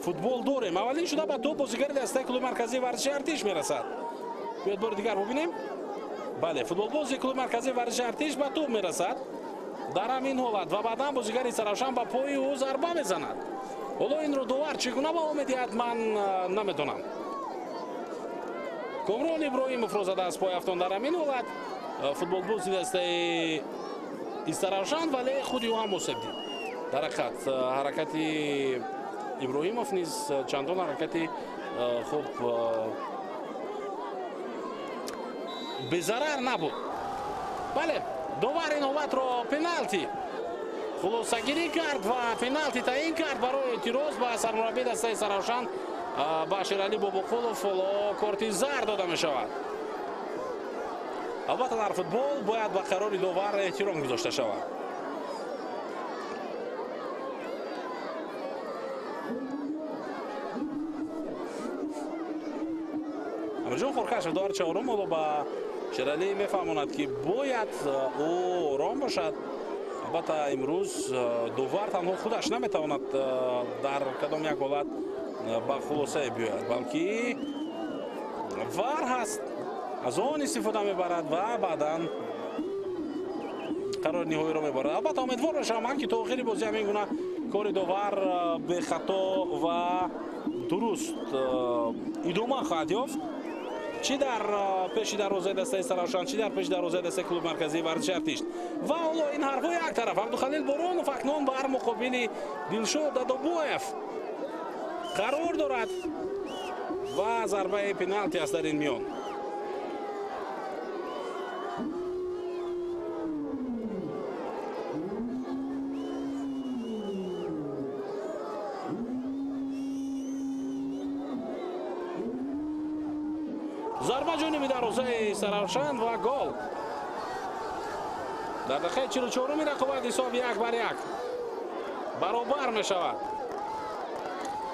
футбол дорем. аввалин шуда ба то бозигари дастаи клуби марказии варзиши Артиш мерасад. биёед бори дигар бубинем. бале, футболбози клуби марказии варзиши Артиш ба тӯб мерасад дар ҳамин ҳолат ва баъдан бозигари Саравшан ба пои ӯ зарба мезанад. ҳоло инро довар чӣ гуна баҳо медиҳад, ман наметонам. Комрон Иброҳимовро зада аз пой афтон дар ҳамин ҳолат футболбози дастаи Саравшан, вале худи ӯ ҳам осеб дид. дар ҳақиқат ҳаракати Иброҳимов низ чандон ҳаракати хуб безарар набуд. бале, довар ин ҳолатро пеналти хулосагирӣ кард ва пеналти таъин кард барои эътироз ба сармураббии дастаи Саравшан ба Шералӣ Бобоқулов. ҳоло корти зар дода мешавад. албатта дар футбол бояд ба қарори довар эҳтиром гузошта шавад. амирҷон Хоркашев довари чаҳорум ҳоло ба Шералӣ мефаҳмонад ки бояд ӯ ором бошад. албатта имрӯз довар танҳо худаш наметавонад дар кадом як ҳолат ба хулосае биёяд, балки вар ҳаст, аз он истифода мебарад ва баъдан қарори ниҳоиро мебарад. албатта умедвор мешавам ман ки то охири бозӣ ҳамин гуна кори довар бехато ва дуруст идома хоҳад ёфт, чӣ дар пеши дарвозаи дастаи Саравшан, чӣ дар пеши дарвозаи дастаи клуби марказии варзиши Артиш. ва ҳоло ин ҳарфҳо як тараф. Абдухалил Боронов акнун бар муқобили Дилшод Дадобоев қарор дорад ва зарбаи пеналти аст дар ин миён. зарба ҷониби дарвозаи Саравшан ва гол. дар дақиқаи 44-уми рақобат ҳисоб 1-1 баробар мешавад.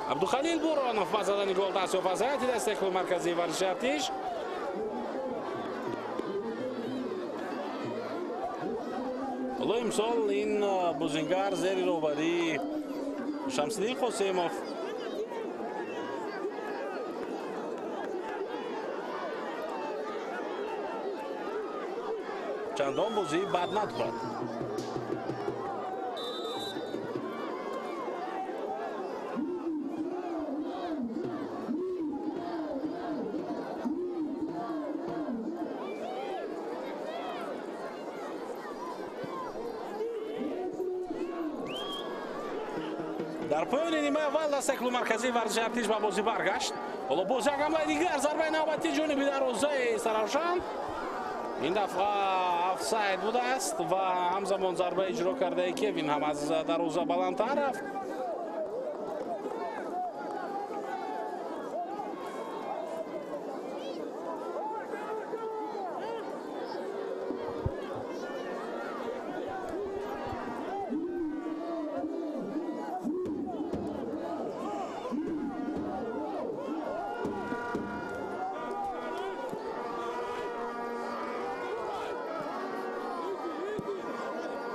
Абдухалил Боронов ба задани гол даст ёфт ҳайати дастаи клуби марказии варзиши Артиш. ҳоло имсол ин бузингар зери роҳбарии Шамсиддин Қосимов чандон бозӣ бад надорад. дар поёни нимаи аввал дастаи клуби марказии варзиши Артиш ба бозӣ баргашт. ҳоло боз як ҳамлаи дигар, зарбаи навбатӣ ҷониби дарвозаи Саравшан. این دفعه آفساید بوده است و همزمان ضربه اجرا کرده کوین هم از دروازه بلندتر رفت.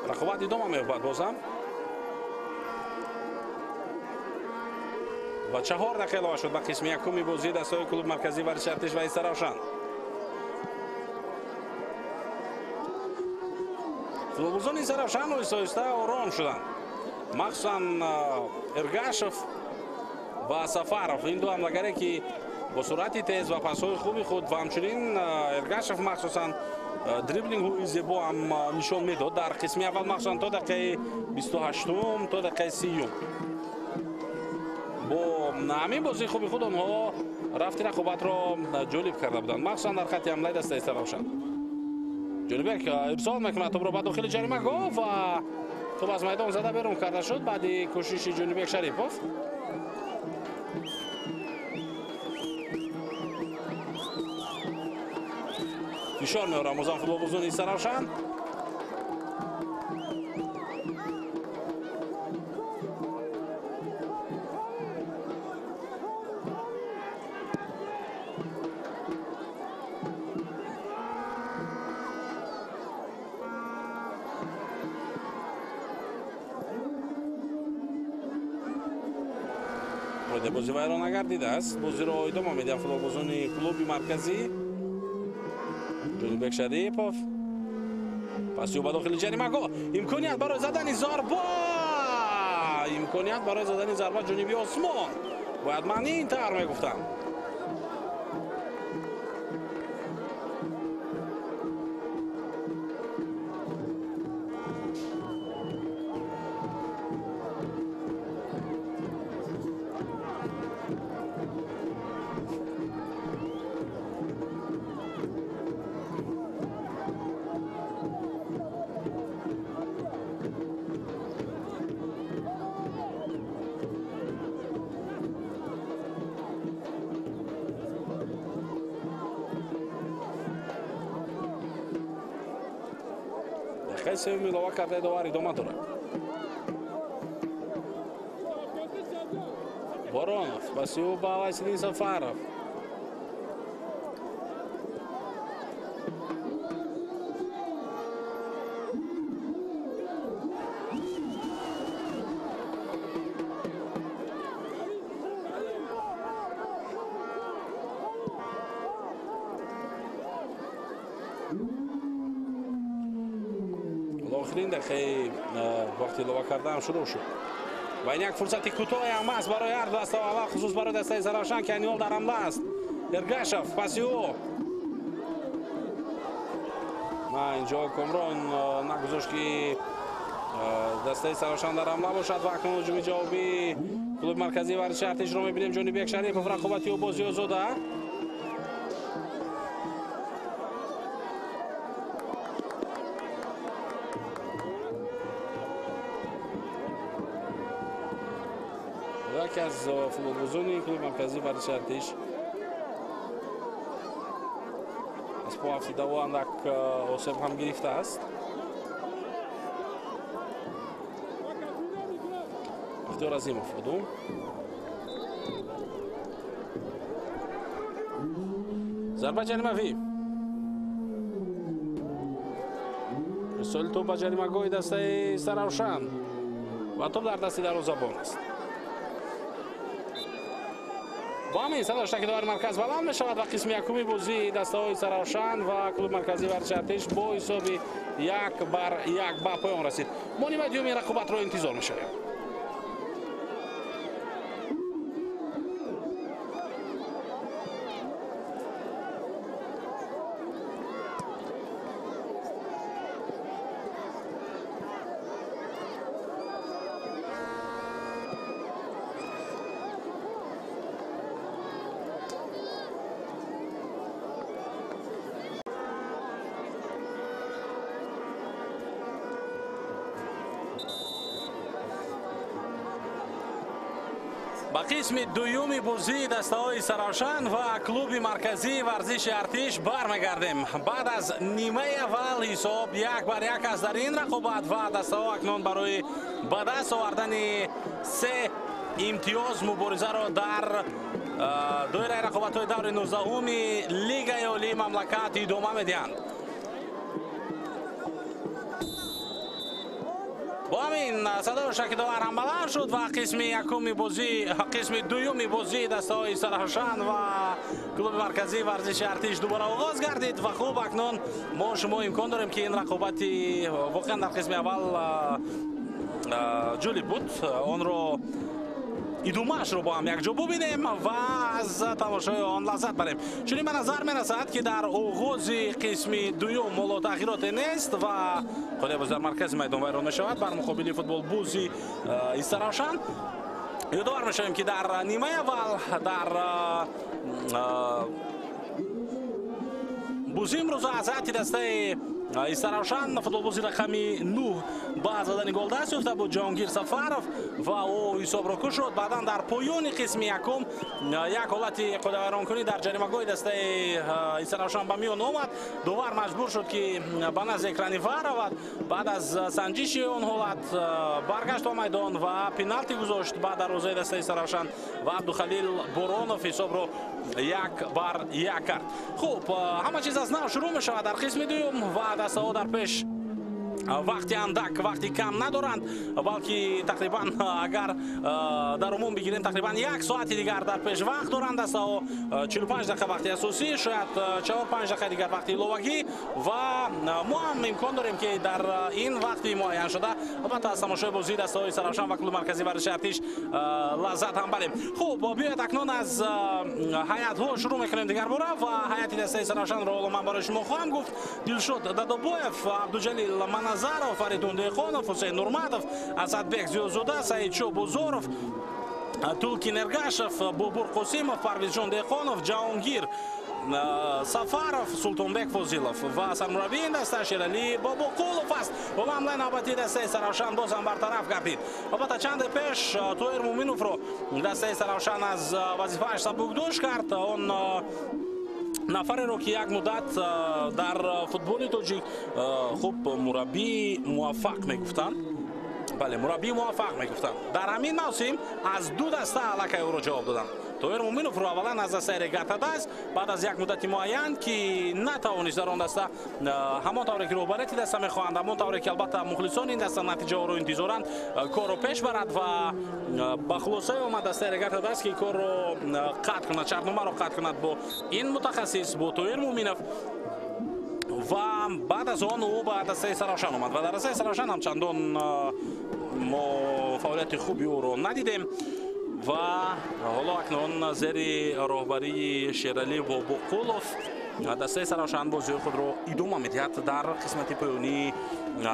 رقابت ادامه می‌یابد بازم و 4 دقیقه علاوه شد به قسم یکم بازی دستای کلوب مرکزی ورزش ارتش و ایستر روشن. فوتبالبازان ایستر روشن آهسته آهسته آرام شدند، مخصوصا ارگاشف و سفارov. این دو حملگری که با سرعت تیز و پاس‌های خوبی خود و همچنین ارگاشف مخصوصا دریبلینگ های زیبا هم نشان میداد در قسم اول، مخصوصا تا دقیقه 28 تا دقیقه 30. با همین بازی خوبی خود آنها رفت رقابت را جالب کرده بودند، مخصوصا در خط حمله دسته ایستر روشن. جالبه که ارسال میکنه توپ را به داخل جریمه گاه و توپ از میدان زده بیرون کرده شد بعد کوشش جنوبک شریپوف. فشار میاره مزاحم فوتبالبازان ایستر روشن. بازی ویران نگردیده است. بازی را ادامه میده فوتبالبازان کلوب مرکزی. جنوبک شریپوف پس به داخل جریمه گاه، امکانیت برای زدن ضربه، امکانیت برای زدن ضربه جنوبی آسمان. باید من این طرح میگفتم. دقیقه سوم علاوه کرده داور ادامه دارد. بارانوف پس او با وایسیدین سفارov. آخرین دقیقه وقتی علاوه کردن شروع شد و این یک فرصت کوتاه هم است برای هر دسته و اول خصوص برای دسته ایستر روشن که انیال در حمله است. ارگاشف پس او ما اینجا کامران نگذاشت که دسته ایستر روشن در حمله باشد و اکنون هجوم جوابی کلوب مرکزی ورزش ارتش را می‌بینیم. جنوبک شریپوف رقابتی و بازی آزاده. یکی از فوتبالبازان کلوب مرکزی ورزش ارتش از پا افتیده و اندک آسیب هم گرفته است. اختیار عظیم افتاده. ضربه جریمه‌ای. ارسال توپ به جریمه‌گاه دسته ایستر روشن و توپ در دست دروازه‌بان است. با همین صدا که داور مرکز بلند می شود و قسم یکمی بازی دسته های ایستر روشن و کلوب مرکزی ورزش ارتش با حساب 1-1 به پایان رسید. ما نیمه دوم رقابت را انتظار می شویم. ба қисми дуюми бозии дастаҳои Саравшан ва клуби марказии варзиши Артиш бармегардем. Баъд аз нимаи аввал ҳисоб 1-1 аст дар ин рақобат ва дастаҳо акнун барои ба даст овардани 3 имтиёз муборизаро дар доираи рақобатҳои даври 19-уми Лигаи олии мамлакат идома медиҳанд. با همین صدای شکیدوار هم بلند شد و قسم دویومی بازی دسته‌های سرحشان و کلوب مرکزی ورزش ارتش دوباره آغاز گردید و خوب اکنون ما شما امکان داریم که این رقابتی واقعا در قسم اول جالب بود آن رو идумаш ро бо ҳам якҷо бубинем ва аз тамошои он лаззат барем. чунин ба назар мерасад ки дар оғози қисми дуюм моло тағироте нест ва қоидаи боз дар маркази майдон вайрон мешавад бар муқобили футболбози Саравшан. ёдовар мешавем ки дар нимаи аввал дар бозии имрӯза аз ҳайати дастаи Саравшан футболбози рақами 9 ба задани гол даст ёфта буд Ҷаҳонгир Сафаров ва ӯ ҳисобро кушод. баъдан дар поёни қисми якум як ҳолати қоидавайронкунӣ дар ҷаримагоҳи дастаи Саравшан ба миён омад. довар маҷбур шуд ки ба назди экрани ВАР равад. баъд аз санҷиши он ҳолат баргашт ба майдон ва пеналти гузошт ба дарвозаи дастаи Саравшан ва Абдухалил Боронов ҳисобро 1-1 кард. хуб, ҳама чиз аз нав шурӯъ мешавад дар қисми дуюм ва дастаҳо дар пеш вақти андак, вақти кам надоранд, балки тақрибан агар дар умум бигирем тақрибан 1 соати дигар дар пеш вақт доранд дастаҳо. 45 дақиқа вақти асосӣ, шояд 4-5 дақиқа дигар вақти иловагӣ ва мо ҳам имкон дорем ки дар ин вақти муайян шуда албатта аз тамошои бозии дастаҳои Саравшан ва клуби марказии варзиши Артиш лаззат ҳам барем. хуб, биёед акнун аз ҳайатҳо шурӯъ мекунем дигарбора ва ҳайати дастаи Саравшанро ман барои шумо хоҳам гуфт. Дилшод Дадобоев, Абдуҷалил Маназаров, Фаридун Дехонов, Ҳусейн Нурматов, Асадбек Зиёзода, Саидшо Бузоров, Тулкин Эргашев, Бобур Қосимов, Парвизҷон Дехонов, Ҷаҳонгир Сафаров, Султонбек Фозилов ва сармураббии даста Шералӣ Бобоқулов аст. бо ҳамлаи навбатии дастаи Саравшан бозам бартараф гардид. албатта чанде пеш Тоҳир Муъминовро дастаи Саравшан аз вазифааш сабукдӯш кард. он нафареро ки як муддат дар футболи тоҷик хуб мураббии муваффақ мегуфтанд. бале, мураббии муваффақ мегуфтанд. дар ҳамин мавсим аз 2 даста аллакай ӯро ҷавоб доданд. Тоҳир Муъминовро аввалан аз дастаи Регата даст, баъд аз як муддати муайян ки натавонист дар он даста ҳамон тавре ки роҳбарияти даста мехоҳанд, ҳамон тавре ки албатта мухлисони ин даста натиҷаҳоро интизоранд, корро пеш барад ва ба хулосае омад дастаи Регата даст ки корро қатъ кунад, шартномаро қатъ кунад бо ин мутахассис, бо Тоҳир Муъминов. ва баъд аз он ӯ ба дастаи Саравшан омад ва дар дастаи Саравшан ҳам чандон мо фаъолияти хуби ӯро надидем ва ҳоло акнун зери роҳбарии Шералӣ Бобоқулов дастаи Саравшан бозиҳои худро идома медиҳад дар қисмати поёнии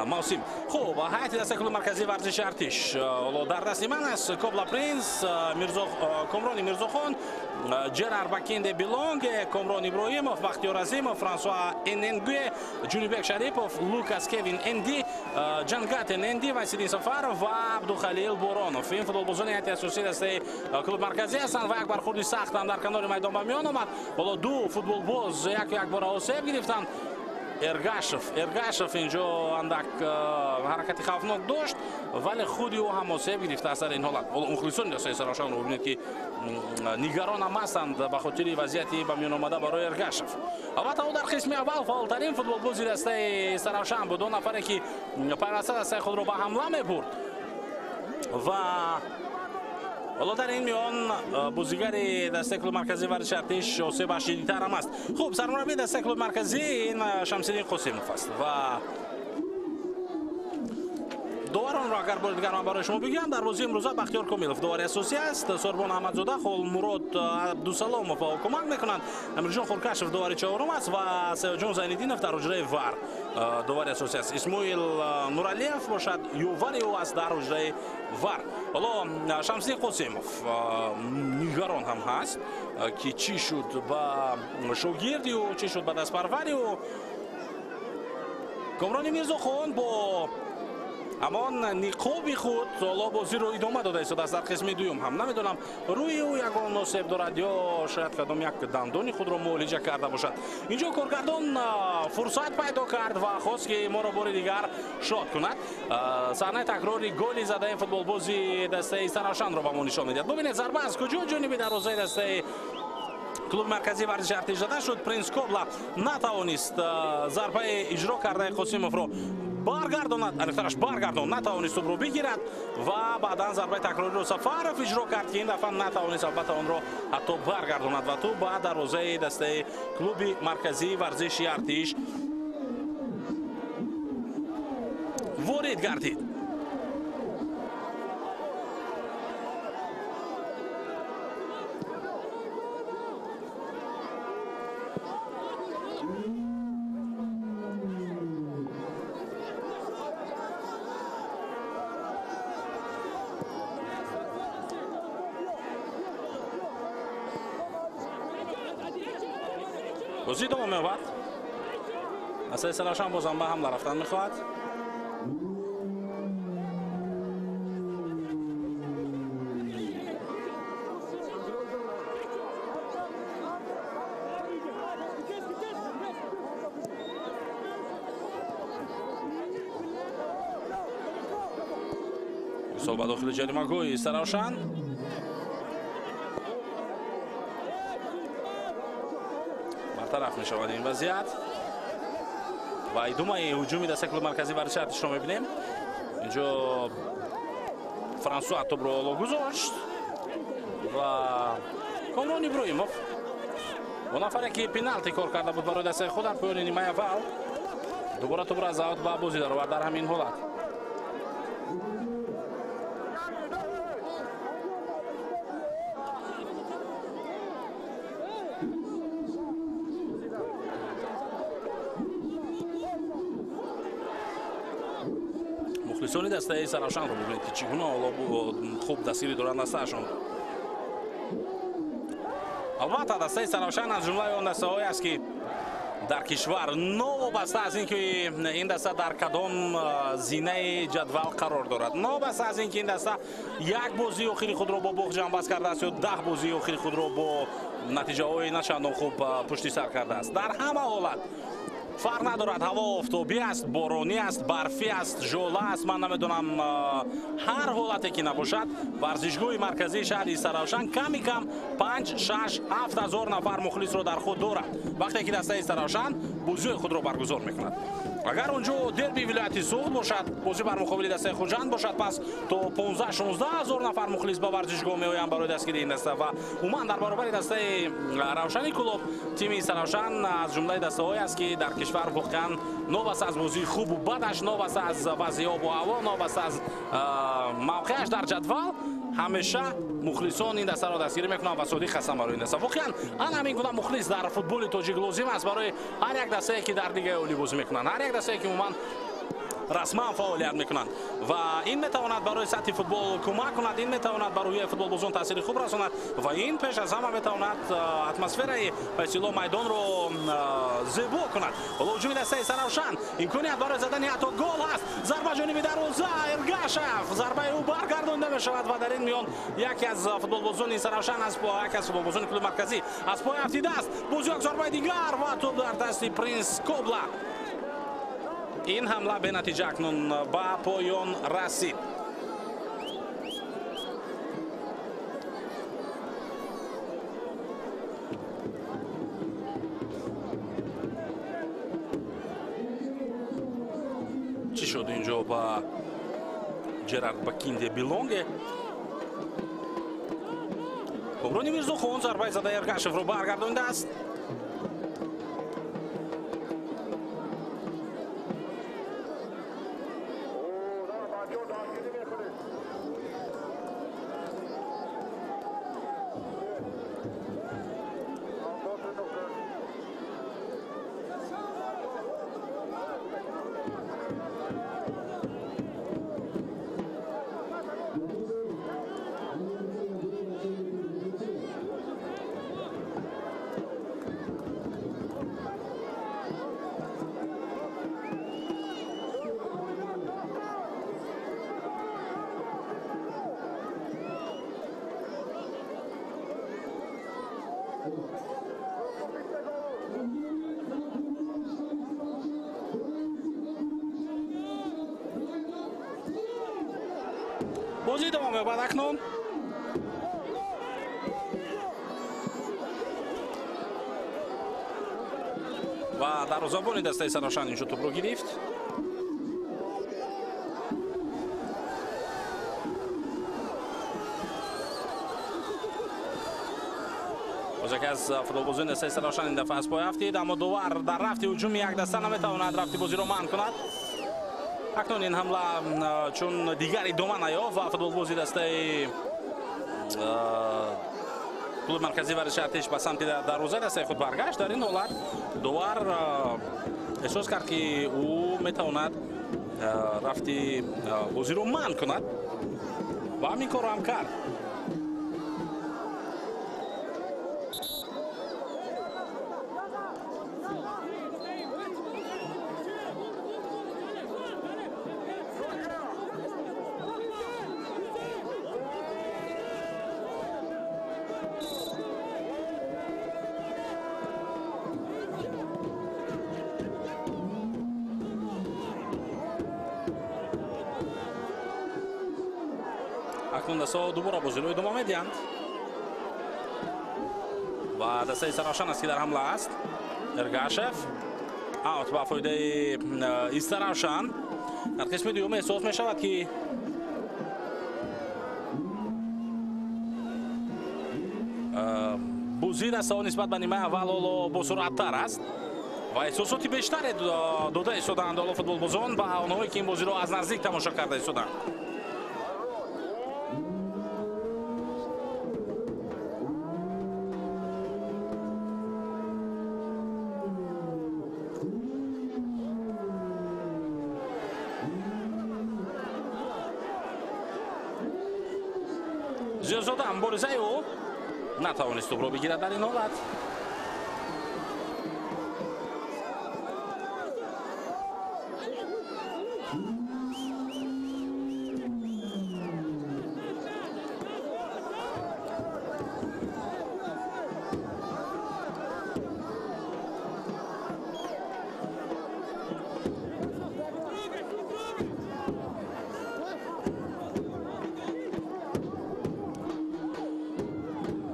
мавсим. хуб, ҳайати дастаи клуби марказии варзиши Артиш ҳоло дар дасти ман аст. Кобла Принс, Комрони Мирзохон, Ҷерар Бакинде Билонге, Комрон Иброҳимов, Бахтиёр Азимов, Франсуа Эненгуе, Ҷунибек Шарипов, Лукас Кевин Энди, Ҷангат Энди, Вайсидин Сафаров ва Абдухалил Боронов. ин футболбозони ҳайати асосии дастаи клуби марказӣ ҳастанд ва як бархурди сахт ҳам дар канори майдон ба миён омад. ҳоло 2 футболбоз як бора осеб гирифтанд. Эргашев инҷо андак ҳаракати хавфнок дошт, вале худи ӯ ҳам осеб гирифта аз сари ин ҳолат. мухлисони дастаи Саравшанро бибинед ки нигарон ҳам ҳастанд ба хотири вазъияти ба миён омада барои Эргашев. албатта ӯ дар қисми аввал фаъолтарин футболбози дастаи Саравшан буд. он нафаре ки пайваста дастаи худро ба ҳамла мебурд ва ҳоло дар ин миён бозигари дастаи клуби марказии варзиши Артиш осебаш шидидтар ҳам аст. хуб, сармураббии дастаи клуби марказӣ ин Шамсиддин Қосимов аст ва доваронро агар бори дигар ман барои шумо бигӯям, дар бозии имрӯза Бахтиёр Комилов довари асосӣ аст, Сорбон Аҳмадзода, Холмурод Абдусаломов кӯмак мекунанд, Амирҷон Хуркашев довари чаҳорум аст ва Саёҷон Зайниддинов дар ҳуҷраи ВАР довари асосӣ аст. Исмоил Нуралиев бошад ёвари ӯ аст дар ҳуҷраи ВАР. ҳоло Шамсиддин Қосимов нигарон ҳам ҳаст ки чӣ шуд ба шогирди ӯ, чӣ шуд ба дастпарвари ӯ. Комрони Мирзохон бо амон ниқоби худ ҳоло бозиро идома дода истодааст дар қисми дуюм ҳам намедонам рӯи ӯ ягон носеб дорад ё шояд кадом як дандони худро муолиҷа карда бошад. Инҷо коргардон фурсат пайдо кард ва хост ки моро бори дигар шод кунад. Саҳнаи такрори голи задаи футболбози дастаи Саравшанро ба мо нишон медиҳад. Бубинед зарба аз куҷо ҷониби дарвозаи дастаи клуби марказии варзиши артиш зада шуд. Принс Кобла натавонист зарбаи иҷро кардаи Қосимовро баргардон натавонист тӯбро бигирад ва баъдан зарбаи такрориро Сафаров иҷро кард ки ин дафъа натавонист албатта онро ҳатто баргардонад ва тӯб ба дарвозаи дастаи клуби марказии варзиши артиш ворид гардид. بازی دوام می‌یابد. اساس سراشان بازم به حمله رفتن می‌خواهد. سال با داخل جریمه‌گوی سراشان. طرف میشود این وضعیت و ادامه هجومی دست کلوب مرکزی ورزشی ارتش رو میبینیم. اینجا فرانسوا توپ رو گذاشت و کامران ابراهیموف اون نفری که پنالتی کار کرده بود برای دست خود در پایان نیمه اول دوباره توپ را از اوت به بازی در آورد در همین حالت. مخلصانی دسته سرافشان رو ببینید که چگونه خوب دستگیری دارند دسته‌شان. البته دسته سرافشان از جمله اون دسته‌هایی است که در کشور نوابسته از اینکه این دسته در کدام زینه جدول قرار دارد، نوابسته از اینکه این دسته یک بازی آخری خود را با بوق جنببست کرده است یا 10 بازی آخری خود را با نتیجه های نچندان خوب پشت سر کرده است، در همه حالت فرق ندارد هوا آفتابی است، بارانی است، برفی است، ژوله است، من نمیدونم هر حالتی که نباشد ورزشگاه مرکزی شهر سرافشان کمی کم 5 6 7 هزار نفر مخلص رو در خود دارد. وقتی که دسته سرافشان بازی خود رو برگزار میکند، اگر اونجا دربی ولایت سوخت باشد، بازی بر مقابل دسته خوجند باشد، پس تا 15 16 هزار نفر مخلص به ورزشگاه میآیند برای دستگیری این دسته و عموما در برابر دسته روشنی کلوب تیم سرافشان از جمله دسته‌هایی است که در کشور واقعا نوبسته از بازی خوب و بدش، نوبسته از وضع آب و هوا، نوبسته از موقعش در جدول، همیشه مخلصان این دسته را دستگیری میکنند و صادق هستند برای این دسته. واقعا همین گونه مخلص در فوتبال تاجیک لازم است برای هر یک دسته که در لیگ عالی بازی میکنند، هر یک دسته که عموما رسما فعالیت میکنند و این میتواند برای سطح فوتبال کمک کند، این میتواند برای فوتبال بازان تاثیر خوب رساند و این پیش از همه میتواند اتمسفر به اصطلاح میدان رو زیبا کند. حالا هجوم دسته سرافشان امکانیت برای زدن حتی گل است. ضربه جانبی دروازه ارگاشف، ضربه او برگردانده میشود و در این میان یکی از فوتبال بازان سرافشان از پای یکی از فوتبال بازان کلوب مرکزی از پای افتیده است. بازی یک ضربه دیگر و توپ در دست پرینس کوبلا. این حمله به نتیجه اکنون به پایان رسید. چی شد اینجا با جرارد بکینده بیلونگه؟ کامران میرزاخان ضربه زده ارگاشف رو برگردانده است. بازی دوام می‌یابد اکنون. و دروازه‌بان دسته سرافشان این توپ رو گرفت. که از فوتبالبازی دسته سرافشان این دفعه از پای افتید، اما دوبار در رفت هجومی یک دسته نمیتواند رفت بازی رو منع کند. اکنون این حمله چون دیگر ادامه نیافت و فوتبالبازی دسته کلوب مرکزی ورزش ارتش به سمت دروازه دسته خود برگشت. در این حالت دوبار احساس کرد که او میتواند رفتی بازی رو منع کند و همین کار رو هم کرد. اکنون دسته دوباره بازی رو ادامه میدهند و دسته سرافشان است که در حمله است. ارگاشف اوت با فایده سرافشان. در قسم دوم احساس می شود که بازی دسته نسبت به نیمه اول با سرعت تر است و احساساتی بیشتر داده ایستادند فوتبالبازان با آنهایی که این بازی رو از نزدیک تماشا کرده ایستادند. زیرزاده هم بارزه او نتوانست توپ رو بگیرد در این حالت.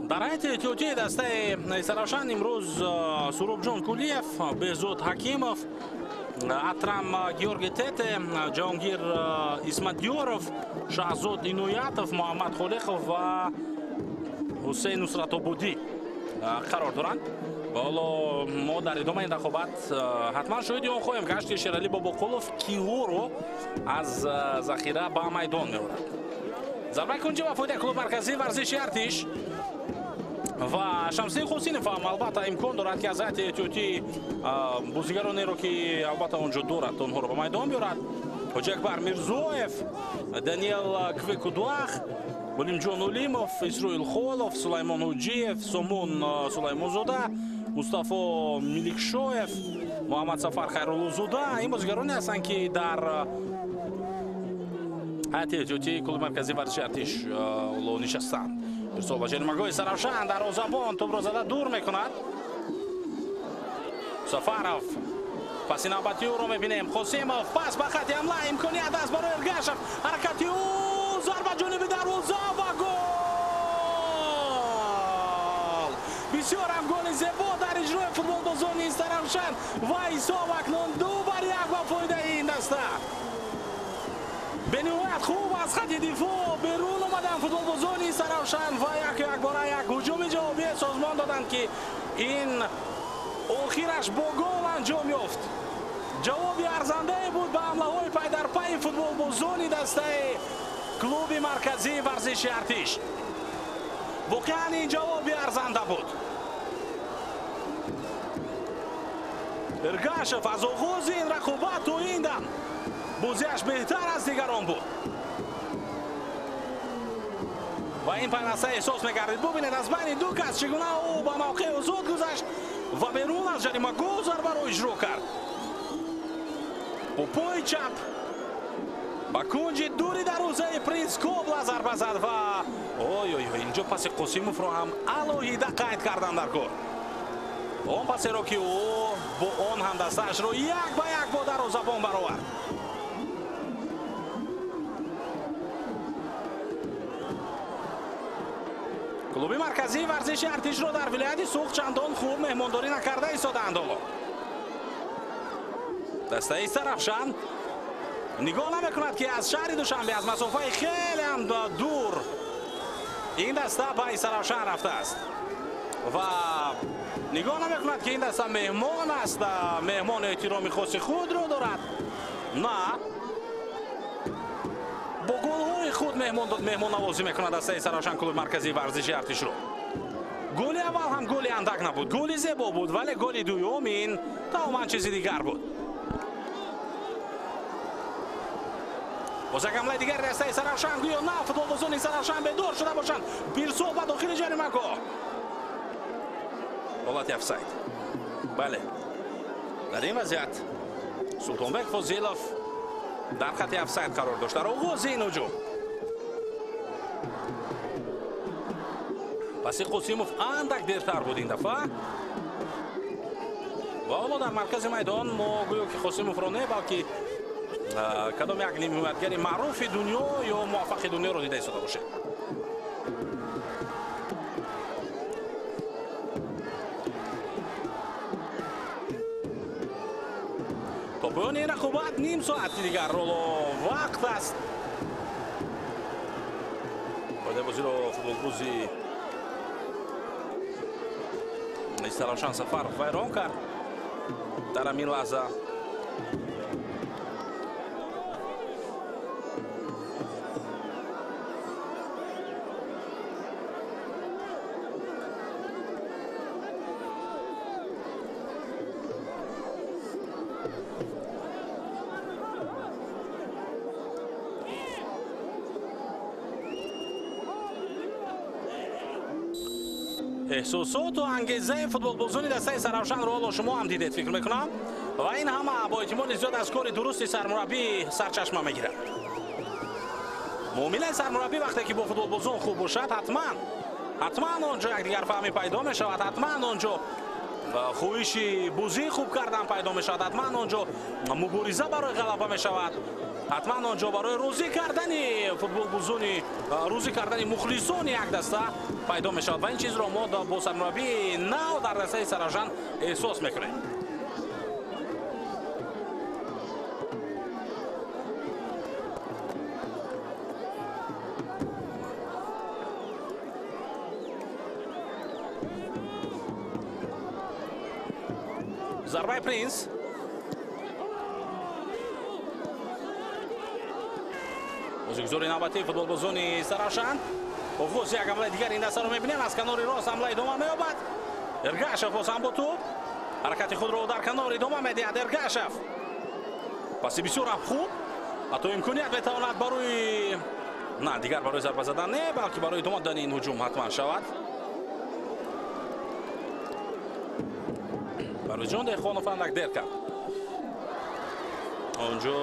در حیات احتیاطی دسته سرافشان امروز سروب جان کولیف، بهزود حکیموف، اطرم گیورگی تته، جهانگیر اسمتیوروف، شهزاد اینویاتوف، محمد خالقوف و حسین نصرت آبادی قرار دارند. و حالا ما در ادامه این رقابت حتما شاهد آن خواهیم گشت که شیرعلی باباقلوف کیو رو از ذخیره به میدان می‌آورد. ضربه کنجی و فایده کلوب مرکزی ورزش ارتش و شمسی حسینوف هم البته امکان دارد که از هیئت احتیاطی بازیگرانی رو که البته اونجا دارد اونها رو به میدان بیارد. حاجی اکبر میرزویف، دانیل کویکودواخ، ولیم اولیموف، اسرائیل خولوف، سلیمان حجیف، سامون سلیمانزاده، مصطفی میلیکشویف، محمد سفر خیرالله‌زاده این بازیگرانی هستند که در هیئت احتیاطی کلوب مرکزی ورزش ارتش نشستند. ارسال با جریمه‌گاه سرافشان دروازه‌بان توپ را زده دور میکند. سفرов پس نوبتی او رو میبینیم. خوسیموف پس به خط حمله امکانیت است برای ارگاشف. حرکتی او ضربه جانب دروازه و گل. بسیار هم گل زیبا در اجرای فوتبالبازان سرافشان و حساب اکنون 2-1 با فایده این دسته. به نهایت خوب از خط دفاع بیرون آمدن فوتبالبازان سرافشان و یک بار یک هجوم جوابی سازمان دادند که این آخرش با گل انجام یافت. جوابی ارزنده بود به حمله های پی در پی فوتبالبازان دسته کلوب مرکزی ورزش ارتش. واقعا این جوابی ارزنده بود. ارگاشف از آغاز این رقابت و این دم بازیش بهتر از دیگران بود و این پنسه احساس می‌کردید. ببینید از بین دو کس چگونه او به موقع آزاد گذشت و بیرون از جریمه‌گاه ضربه را اجرا کرد. با پای چپ ба кунҷи дури дарӯзаи принс Кобла зарба зад ва инҷо паси Қосимовро ҳам алоҳида қайд кардан дар кор. Он пасеро ки ӯ бо он ҳамдастаашро як ба як бо дарвозабон баровард. клуби марказии варзиши Артишро дар вилояти Суғ чандон хуб меҳмондорӣ накарда истодаанд. оло дастаи Сарафшан нигоҳ намекунад ки аз шаҳри Душанбе аз масофаи хеле ҳам дур ин даста ба Сарафшан рафтааст ва нигоҳ намекунад ки ин даста меҳмон аст, меҳмон эҳтироми хоси худро дорад. на бо голҳои худ меҳмоннавозӣ мекунад дастаи Сарафшан клуби марказии варзиши Артишро. голи аввал ҳам голи андак набуд, голи зебо буд, вале голи дуюм ин тамоман чизи дигар буд. боз як ҳамлаи дигари дастаи Сарафшан, гӯё на футболбозони Сарафшан бедор шуда бошанд. Пирсо ба дохили ҷаримагоҳ. ҳолати офсайд. бале, дар ин вазъият Султонбек Фозилов дар хати офсайд қарор дошт дар оғози ин ҳуҷум. паси Қосимов андак дертар буд ин дафъа ва ҳоло дар маркази майдон мо гӯё ки Қосимовро не балки кадом як нимҳиматгари маъруфи дунё ё муваффақи дунёро дида истода бошед. то поёни ин рақобат ним соати дигар ҳоло вақт аст. боядабозиро футболбози Сарафшан Сафаров вайрон кард дар ҳамин лаҳза. احساسات و انگیزه فوتبالبازان دسته سرافشان رو حالا شما هم دیدید فکر میکنم و این همه با احتمال زیاد از کار درست سرمربی سرچشمه میگیره. معامله سرمربی وقتی که با فوتبالبازان خوب باشد حتما اونجا یک دیگر فهمی پیدا میشود، حتما اونجا خویشی بازی خوب کردن پیدا میشود، حتما اونجا مبارزه برای غلبه میشود، حتما اونجا برای روزی کردن فوتبالبازانی روزی کردن مخلصان یک دسته پیدا میشود و این چیز رو ما با سرمربی نو در دسته سرافشان احساس میکنیم. ضربه پرینس بازیگزار نوبتی فوتبالبازان سرافشان آغاز یک حمله دیگر این دسته رو میبینیم. از کنار راست حمله ادامه مییابد. ارگاشف باز هم با توپ حرکت خود رو در کنار ادامه میدهد. ارگاشف پاسی بسیار خوب، حتی امکانیت میتواند برای نه دیگر برای ضربه زدن نه بلکه برای ادامه دادن این هجوم حتما شود. برای جان دهخانوف اندک دیر کرد. اونجا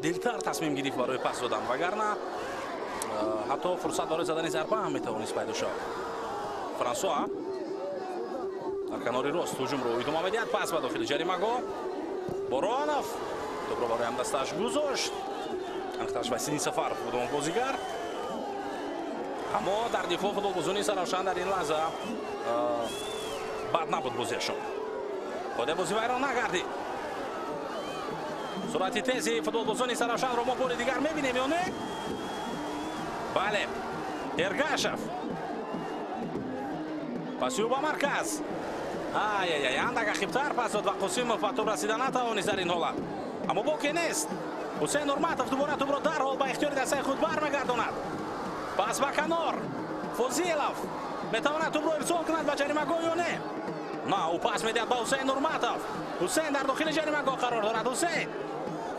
دلتر تصمیم گرفت برای پس دادن وگرنه حتی فرصت برای زدن ضربه هم میتوانست پیدا شود. فرانسوا در کنار راست هجوم رو ادامه میدهد. پس به داخل جریمه‌گاه بارانوف توپ رو برای همدستش گذاشت. انختارش به سینی سفر بودم بازیگر. اما در دفاع فوتبالبازان سرافشان در این لحظه بد نبود بازیشون. خود بازی ویران نگردید. سرعت تیزی فوتبالبازان سرافشان رو ما بار دیگر میبینیم یا نه؟ بله. ارگاشف پس او با مرکز اندک عقیب‌تر پس داد و قاسموف به توپ رسیدن نتوانست در این حالت. اما باکی نیست. حسین نورمتوف دوباره توپ را در حال به اختیار دسته خود برمیگرداند. پس به کنار فوزیلوف میتواند توپ را ارسال کند به جریمه‌گاه یا نه؟ نه، او پاس میدهد به حسین نورمتوف. حسین در داخل جریمه‌گاه قرار دارد. حسین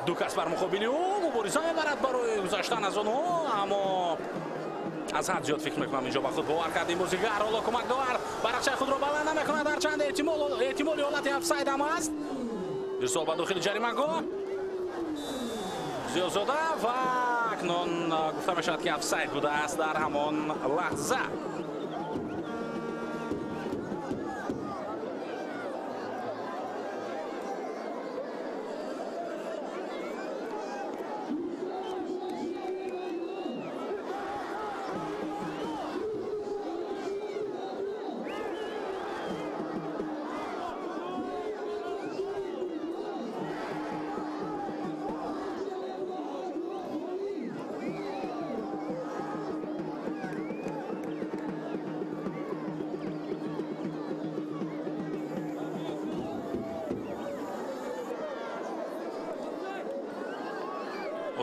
دو کس بر مقابل او مبارزه میبرد برای گذشتن از آنها، اما از حد زیاد فکر میکنم اینجا با خود باور کرد این بازیگر. حالا کمک داور برقچه خود را بلند نمیکند. در چند احتمالی حالت افساید هم است. ارسال به داخل جریمه‌گاه зиёзода ва акнун гуфта мешавад ки офсайд будааст дар ҳамон лаҳза.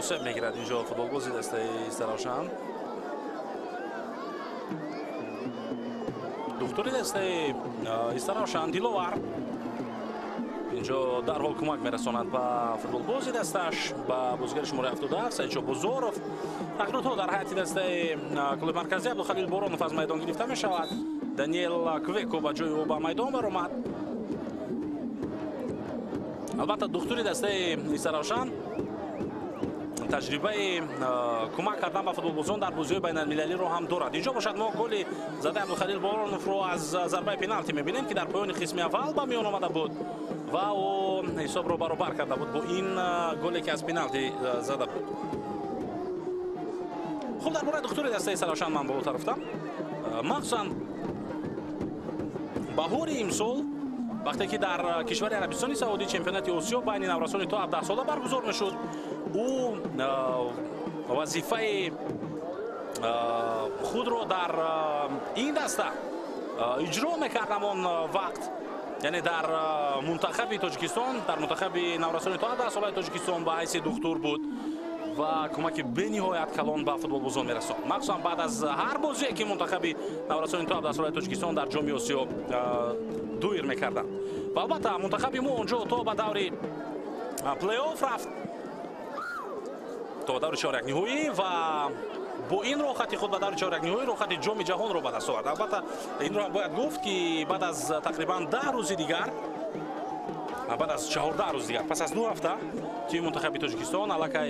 осеб мегирад инҷо футболбози дастаи Истаравшан. духтури дастаи Истаравшан Диловар инҷо дарҳол кӯмак мерасонад ба футболбози дасташ ба бозигари шумораи 77 Саидшоҳ Бузоров. тағйиротҳо дар ҳайати дастаи клуби марказӣ Абдухалил Боронов аз майдон гирифта мешавад. Даниэл Квеко ба ҷои ӯ ба майдон баромад. албатта духтури дастаи Истаравшан таҷрибаи кӯмак кардан ба футболбозон дар бозиҳои байналмилалиро ҳам дорад. инҷо бошад мо голи задаи Абдухалил Бороновро аз зарбаи пеналти мебинем ки дар поёни қисми аввал ба миён омада буд ва ӯ ҳисобро баробар карда буд бо ин голе ки аз пеналти зада буд. хуб, дар бораи духтури дастаи Истаравшан ман болотар гуфтам. махсусан баҳори имсол вақте ки дар кишвари Арабистони Саудӣ чемпионати Осиё байни наврасони то 17 сола баргузор мешуд, ӯ вазифаи худро дар ин даста иҷро мекард ҳамон вақт, яъне дар мунтахаби Тоҷикистон, дар мунтахаби наврасони то 17 солаи Тоҷикистон ба ҳайси духтур буд ва кӯмаки бениҳоят калон ба футболбозон мерасонд. махсусан баъд аз ҳар бозие ки мунтахаби наврасони то 17 солаи Тоҷикистон дар ҷоми Осиё дуир мекарданд. ва албатта мунтахаби мо онҷо то ба даври плей-офф рафт, то ба даври чорякниҳоӣ ва бо ин рохати худ ба даври чорякниҳоӣ рохати ҷоми ҷаҳонро ба даст овард. албатта инро ҳам бояд гуфт ки баъд аз тақрибан 10 рӯзи дигар, баъд аз 14 рӯз дигар, пас аз 2 ҳафта тими мунтахаби Тоҷикистон аллакай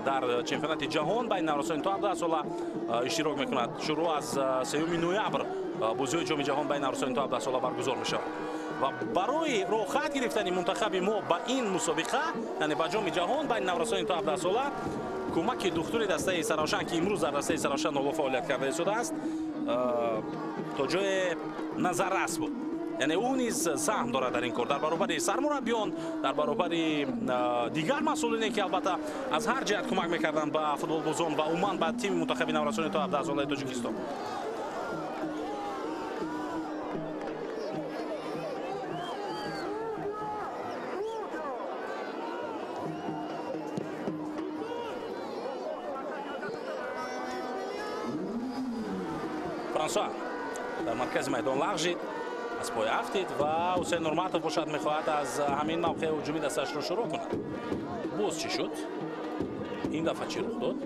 дар чемпионати ҷаҳон байни наврасони то 17 сола иштирок мекунад. шуруъ аз 3 ноябр бозиҳои ҷоми ҷаҳон байни наврасони то 17 сола баргузор мешавад ва барои рохат гирифтани мунтахаби мо ба ин мусобиқа, яъне ба ҷоми ҷаҳон байни наврасони то 17 сола, кӯмаки духтури дастаи Истаравшан ки имрӯз дар дастаи Истаравшан ҳоло фаъолият карда истодааст, то ҷое назаррас буд. яъне ӯ низ саҳм дорад дар ин кор, дар баробари сармураббиён, дар баробари дигар масъулине ки албатта аз ҳар ҷиҳат кӯмак мекарданд ба футболбозон ва умуман ба тими мунтахаби наврасони то 17 солаи Тоҷикистон. франсуа дар маркази майдон лағжид, аз пой афтид ва Ҳусейн Нурматов бошад мехоҳад аз ҳамин мавқеъ ҳуҷумӣ дасташро шурӯъ кунад. боз чӣ шуд? ин дафъа чӣ рух дод?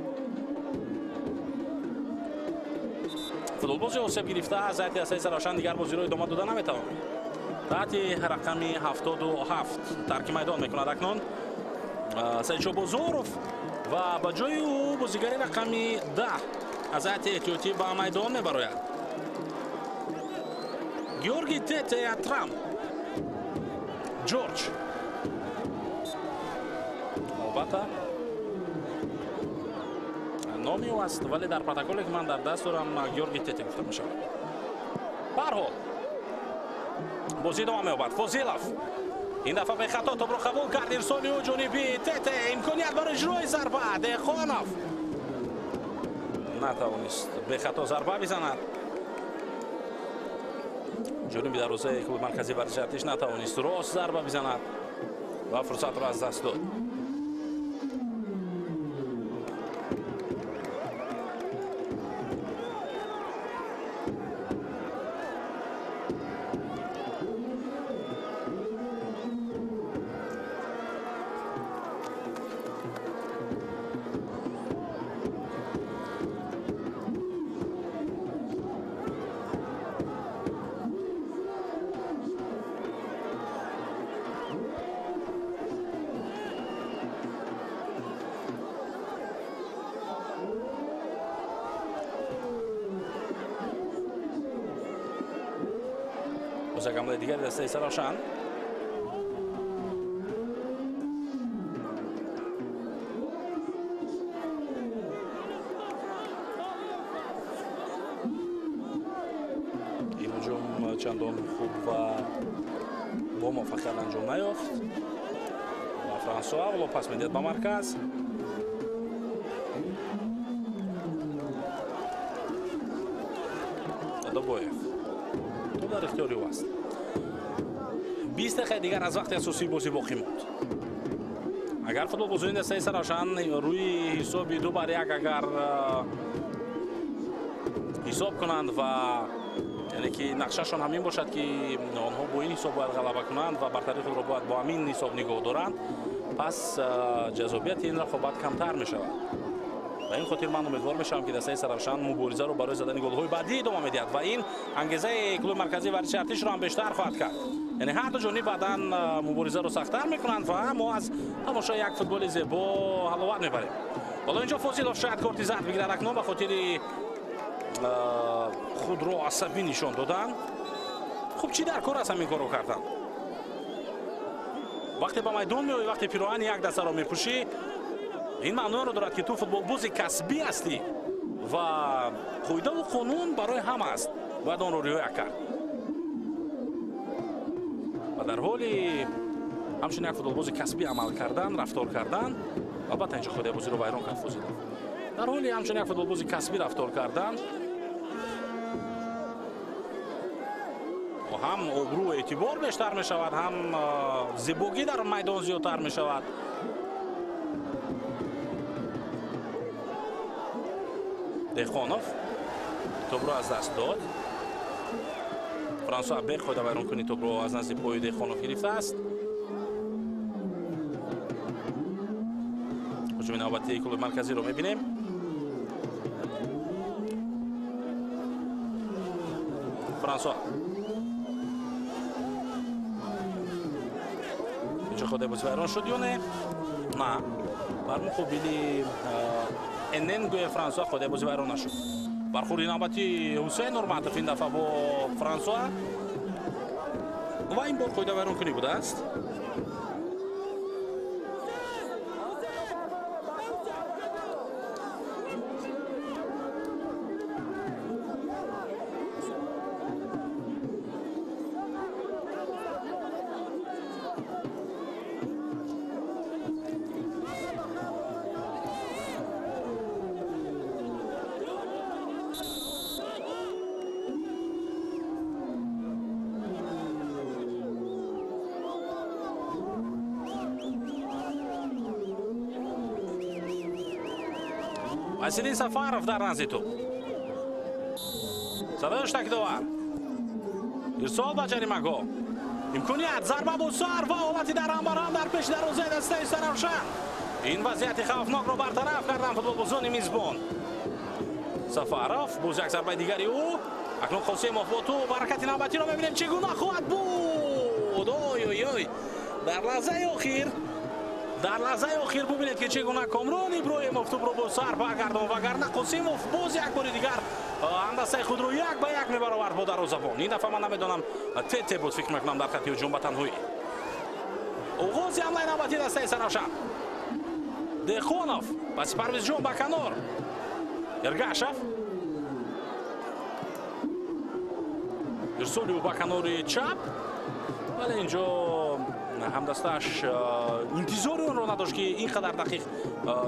футболбози осеб гирифта аз ҳайати дастаи Истаравшан дигар бозиро идома дода наметавонад. ҳайати рақами 77 тарки майдон мекунад акнун Саидшоҳ Бузоров ва ба ҷои ӯ бозигари рақами 10 аз ҳайати эҳтиётӣ ба майдон мебарояд. Георги Тете Атрам Ҷорҷ. албатта номи ӯ аст, вале дар протоколе ки ман дар даст дорам Георги Тете гуфта мешавад. ба ҳар ҳол бозӣ идома меёбад. Фозилов ин дафъа бехато топро қабул кард. ирсоли ӯ ҷониби Тете, имконият барои иҷрои зарба. Дехонов натавонист бехато зарба бизанад. ҷониби дарвозаи клуби марказӣ варзиши артиш натавонист рост зарба бизанад ва фурсатро аз даст дод. باز یک حمله دیگری دسته سرافشان. این هجوم چندان خوب و با موفقیت انجام نیافت و فرانسوا ولو پاس میدهد به مرکز. دادابویف تو در اختیار او است. 20 دقیقه دیگر از وقت اساسی بازی باقی ماند. اگر فوتبال بازی دسته سرافشان روی حساب 2-1 اگر حساب کنند و یعنی که نقشهشان همین باشد که آنها با این حساب باید غلبه کنند و برتری خود را باید با همین حساب نگاه دارند، پس جذابیت این رقابت کمتر می شود. و این خاطر من امیدوار میشم که دسته سرافشان مبارزه رو برای زدن گل‌های بعدی ادامه میدهد و این انگیزه کلوب مرکزی ورزش ارتش رو هم بیشتر خواهد کرد. یعنی هر دو جانب بعداً مبارزه رو سخت‌تر میکنند و ما از تماشای یک فوتبال زیبا حلاوت میبریم. حالا اینجا فاضل شاید کارت زرد بگیرد اکنون به خاطر خود رو عصبی نشان دادن. خب چی در کار است همین کارو کردن؟ وقتی به میدان میای، وقتی پیراهن یک دسته رو میپوشی، این معنی رو دارد که تو فوتبال بازی کسبی هستی و قاعده و قانون برای همه است، باید آن رو رعایت کرد. و در حالی همچون یک فوتبال بازی کسبی عمل کردن، رفتار کردن، البته اینجا خود بازی رو ویران کرد فوزیدن. در حالی همچون یک فوتبال بازی کسبی رفتار کردن و هم ابرو اعتبار بیشتر می شود، هم زیبایی در میدان زیادتر می شود. دهخانوف توپ رو از دست داد. فرانسوا بک خود ویران کنی توپ رو از نزد پای دهخانوف گرفته است. هجوم نوبتی کلوب مرکزی رو میبینیم. فرانسوا اینجا خود بازی ویران شد یا نه؟ نه، بر مقابل اننگوی فرانسوا خود بازی ویران نشد. برخورد نوبتی حسین نورماتوف این دفعه با فرانسوا و این بار خود ویران کنی بوده است. واسیلی سفارов در نزد توپ. صدایش تکدوار. ارسال به جریمه‌گاه. امکانیت ضربه با سر و حالتی در هم در پیش دروازه دسته سرافشان. این وضعیت خوفناک را برطرف کردن فوتبالبازان میزبان. سفارov باز یک ضربه دیگری او. اکنون قاسموف با تو برکت نوبتی را می‌بینیم چگونه خواهد بود. اوی اوی اوی. در لحظه آخر ببینید که چگونه کامران ابراهیموف توپ رو با سر برگرداند وگرنه قاسموف باز یک بار دیگر اندازه خود رو 1-1 می‌برآورد با دروازه‌بان. این دفعه من نمیدونم تته بود، فکر می‌کنم در خط هجوم به تنهایی. آغاز حمله نوبتی دسته سرافشان. دهخانوف پس پرویز جون به کنار. ارگاشف ارسالی او به کنار چپ، ولی اینجا همدستش انتظار اون رو نداشت که اینقدر دقیق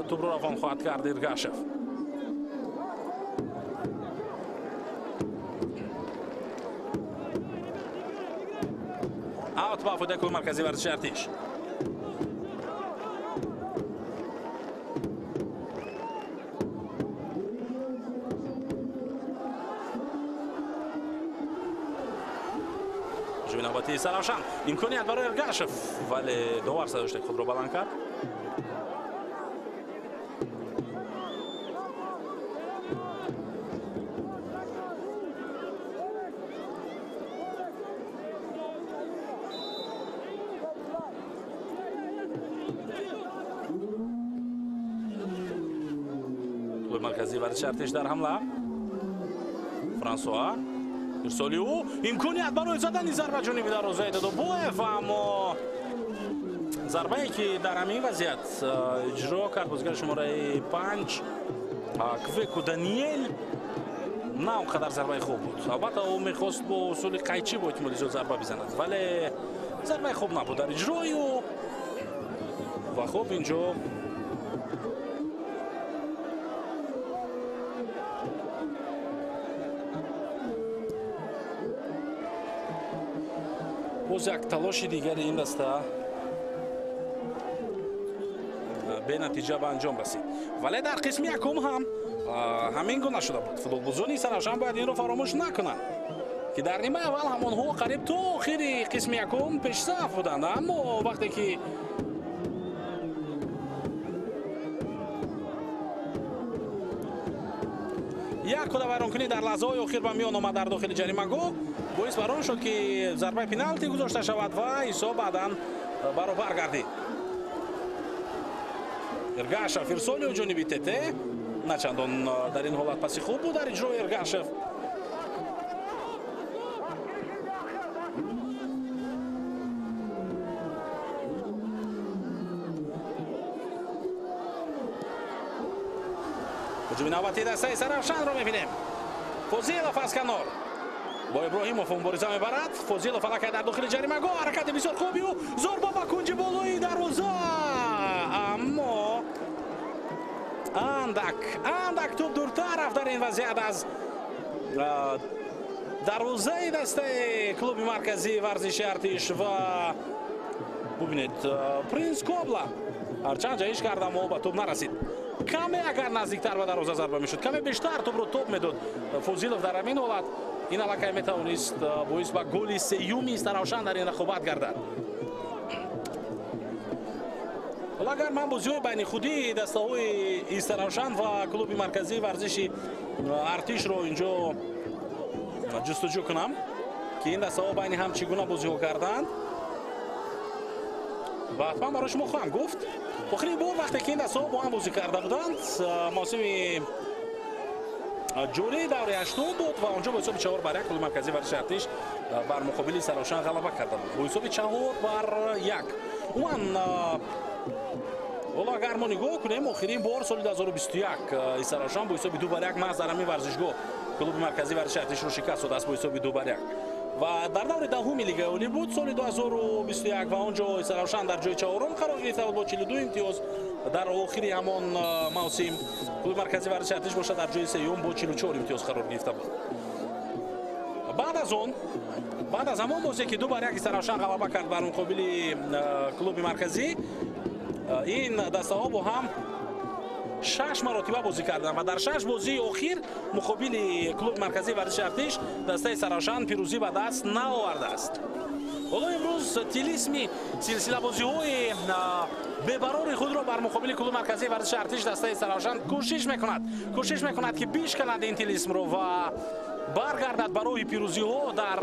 توپ رو روان خواهد کرد ارگاشف. اوت با فوده کلوب مرکزی ورزش ارتش. هجوم نوبتی سرافشان، امکانیت برای ارگاشف ولی داور صداشت خود را بلند کرد. کلوب مرکزی ورزش ارتش در حمله. فرانسوا ارسالی او امکانیت برای زدن ضربه جانبی دروازه داد بویف، اما ضربه ای که در همین وضعیت اجرا کرد بازیکن شماره 5 کویکو دانیل نه اونقدر ضربه خوب بود. البته او میخواست با اصول قیچی با احتمال زیاد ضربه بزند ولی ضربه خوب نبود در اجرای او و خوب اینجا باز یک تلاش دیگری این دسته به نتیجه به انجام رسید ولی در قسم یکم هم همین گونه شده بود. فوتبالبازان سرافشان باید این رو فراموش نکنند که در نیمه اول همانها قریب تا آخر قسم یکم پیش صف بودند، اما وقتی که یک کد ویرانکنی در لحظه های آخر به میان آمد در داخل جریمه‌گاه باعث بر آن شد که ضربه پنالتی گذاشته شود و حساب بعداً برابر گردید. ارگاشف ارسالی جانبی تته نه چندان در این حالت پسی خوب بود در اجرای ارگاشف. هجوم نوبتی دسته سرافشان رو می‌بینیم. فوزیلوف از کنار با ابراهیموف مبارزه می‌برد. فوزیلوف حرکت در داخل جریمه‌گاه، حرکت بسیار خوبی و ضربه به کنج بالای دروازه، اما اندک توپ دورتر رفت در این وضعیت از دروازه دسته کلوب مرکزی ورزشی ارتش و ببینید پرینس کوبلا هرچند جایش کرد اما به توپ نرسید. کمی اگر نزدیکتر به دروازه ضربه میشد، کمی بیشتر توپ رو توپ میداد فوزیلوف در همین حالت این علاقه میتوانست باعث به گل سومی سرافشان در این رقابت گردد. حالا اگر من بازی بین خودی دسته های سرافشان و کلوب مرکزی ورزشی ارتش رو اینجا جستجو کنم که این دسته ها بین هم چگونه بازی ها کردند و حتما برای شما خواهم گفت. آخرین بار وقتی که این دسته ها با هم بازی کرده بودند موسم جوری دوره 80 بود و اونجا با حساب 4-1 کلوب مرکزی ورزشی ارتش بر مقابل سرافشان غلبه کرده بود با حساب 4-1. اون حالا اگر ما نگاه کنیم آخرین بار سال 2021 سرافشان با حساب 2-1 محض در همین ورزشگاه کلوب مرکزی ورزشی ارتش رو شکست داد است با حساب 2-1 و در دور دهم لیگ اولی بود سال 2021 و اونجا سرافشان در جای چهارم قرار گرفته بود با 42 امتیاز. در آخری همان موسم کلوب مرکزی ورزشی ارتش باشد در جای سوم با 44 امتیاز قرار گرفته بود. بعد از همان بازی که 2-1 سرافشان غلبه کرد بر مقابل کلوب مرکزی، این دسته ها با هم 6 مرتبه بازی کردند و در 6 بازی اخیر مقابل کلوب مرکزی ورزشی ارتش دسته سرافشان پیروزی به دست نآورده است. حالا امروز تیلیسمی سلسله بازی های ببرار خود را بر مقابل کلوب مرکزی ورزشی ارتش دسته سرافشان کوشش میکند که بیش کند این تیلیسم رو و برگردد برای پیروزی ها در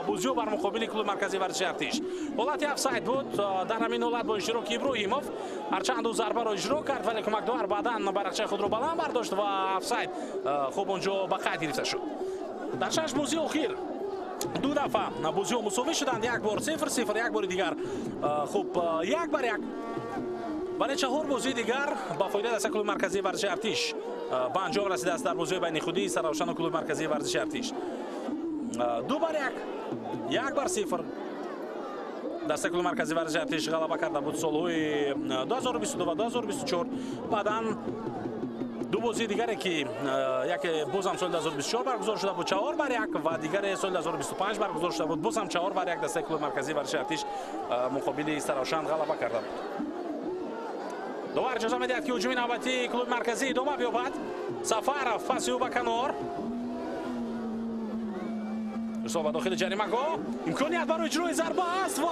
بازی بر مقابل کلوب مرکزی ورزشی ارتش. حالت افساید بود در همین حالت با اشتراک ابراهیموف هرچند ضربه را اجرا کرد ولی کمک داور بعداً برقچه خود را بلند برداشت و افساید خوب اونجا به قید گرفته شد. در 6 بازی اخیر دو دفعه بازی ها مساوی شدند، یک بار 0-0 یک بار دیگر خوب 1-1 ولی 4 بازی دیگر با فایده دسته کلوب مرکزی ورزشی ارتش به انجام رسیده است. در بازی بین خودی سرافشان و کلوب مرکزی ورزشی ارتش 2-1 دسته کلوب مرکزی ورزشی ارتش غلبه کرده بود سالهای 2022 و 2024. بعداً دو بازی دیگری که یک باز هم سال 2024 برگزار شده بود 4-1 و دیگر سال 2025 برگزار شده بود باز هم 4-1 دسته کلوب مرکزی ورزشی ارتش مقابل سرافشان غلبه کرده بود. داور اجازه میدهد که هجوم نوبتی کلوب مرکزی ادامه بیابد. سفرов پاس او به کنار رسوا داخل جریمه‌گاه، امکانیت برای اجرای ضربه است و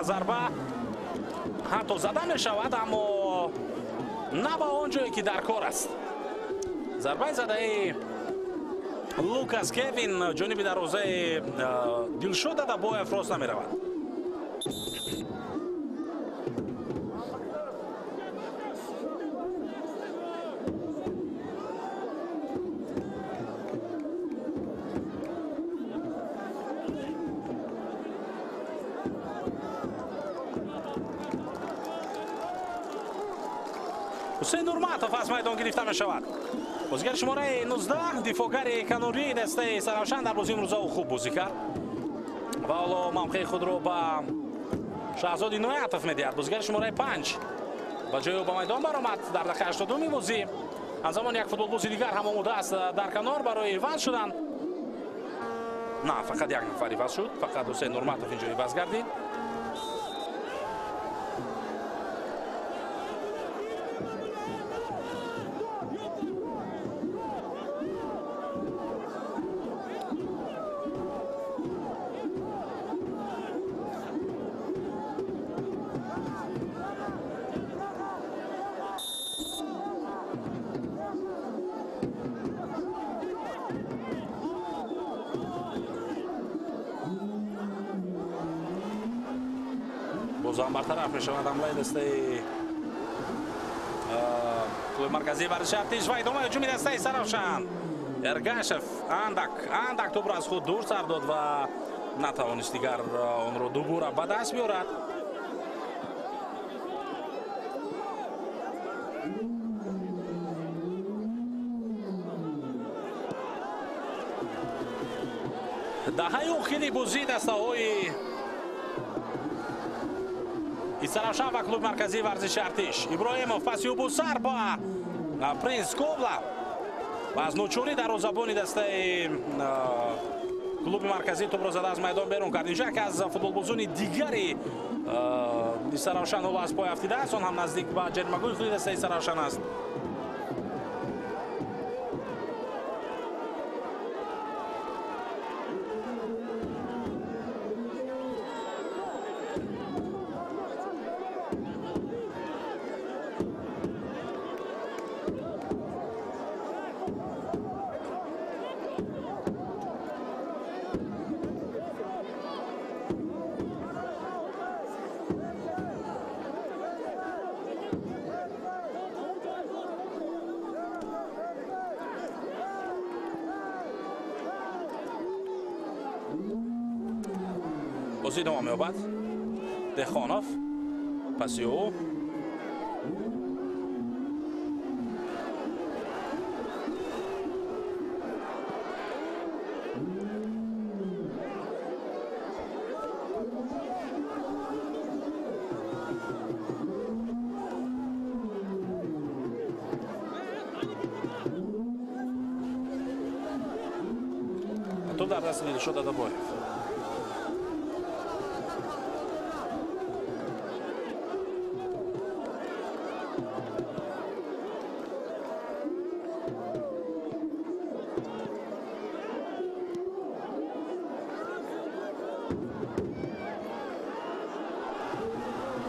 ضربه حتی زده می شود اما نه به آن جایی که در کار است. ضربه زده لوکاس کوین جانب دروازه دلشاد داده با افراز نمی رود. حسین نورماتов از میدان گرفته می شود. بازیگر شماره 19 دفاعگر کانوری دسته سرافشان در بازی امروز خوب بازی کرد و حالا موقع خود رو با شهزاد عنایتов میدهد. بازیگر شماره 5 با جای او به میدان برآمد در دقیقه 82 بازی. از زمان یک فوتبال بازی دیگر هم آماده است در کنار برای عوض شدن. نه فقط یک نفر عوض شد، فقط حسین نورماتов اینجا عوض گردید. بازم برطرف می شود حمله دسته کلوب مرکزی ورزش ارتش و ادامه هجوم دسته سرافشان. ارگاشف اندک توپ را از خود دور سر داد و نتوانست دیگر آن را دوباره به دست بیارد. دهه آخری بازی دسته های سرافشان و کلوب مرکزی ورزش ارتش. ابراهیمов پس او سر با پرینس کوبلا و از نوچوری دروازه‌بان دسته کلوب مرکزی توپ را زده از میدان بیرون کرد. اینجا که از فوتبالبازان دیگری سرافشان او از پای افتیده است، آن هم نزدیک به جریمه‌گوی خود دسته سرافشان است. بازی ادامه یابد. دهخانوف پس او توپ در دست دیده شد ادابایف.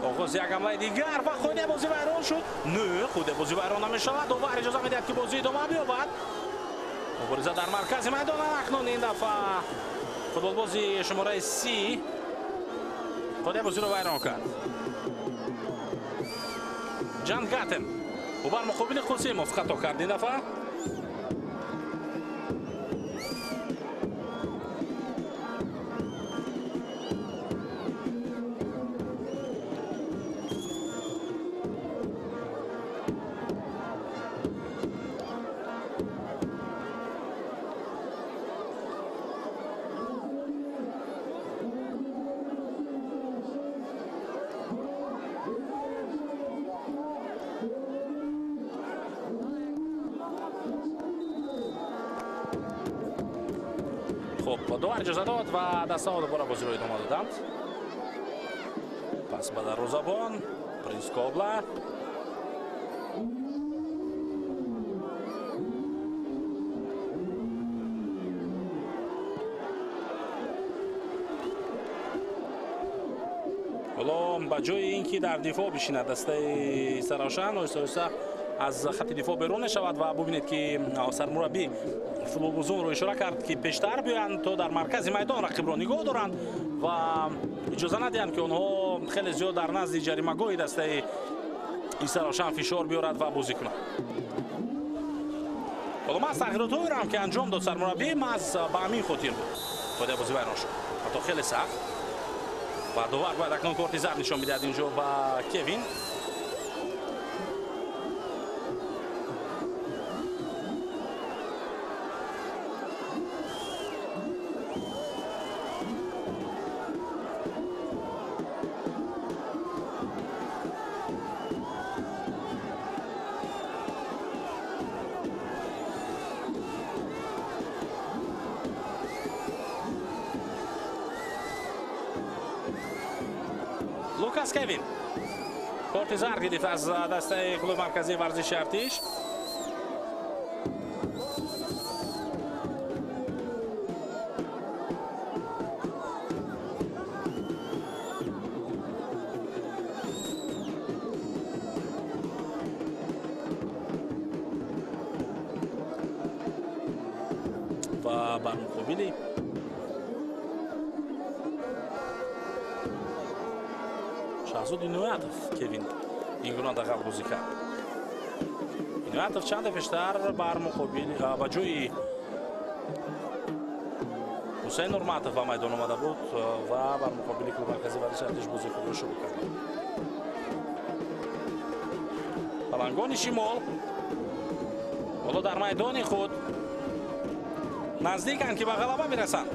آغاز یک حمله دیگر و خود بازی ویران شد. نه خود بازی ویران نمی‌شود. دوباره اجازه می‌دهد که بازی ادامه بیابد. مبارزه در مرکز میدان اکنون این دفعه فوتبال بازی شماره 30 خود بازی رو ویران کرد. جان گاتن او بر مقابل قاسموف خطا کرد این دفعه. خب دوباره اجازه داد و دسته ها دوباره بازی رو ادامه دادند. پس به دروازه‌بان پرینس کوبلا حالا به جای اینکه در دفاع بشیند دسته سرافشان آهسته از خط دفاع بیرون شود و ببینید که سرمربی فوتبالبازان رو اشاره کرد که پیشتر بیان تا در مرکز میدان رقیب را نگاه دارند و اجازه ندهند که آنها خیلی زیاد در نزد جریمه‌گاه دسته سرافشان فشار بیارد و بازی کنند. حالا ما از تغییرات هم که انجام داد سرمربی محض به همین خاطر بود خود بازی ویران شد. حتی خیلی سخت و دوباره باید اکنون کارت زرد نشان میدهد اینجا با کوین. لوکاس کوین کارت زرد گرفت از دسته کلوب مرکزی ورزشی ارتش. و بر مقابلی شهزاد اینویاتوف کوین این گونه دقیق بازی کرد. اینویاتوف چند پیشتر بر مقابل با جوی حسین نورماتوف و میدان آمده بود و بر مقابل کلوب مرکزی ورزشی ارتش بازی خود را شروع کرد. پلنگان شمال حالا در میدان خود نزدیکند که به غلبه برسند.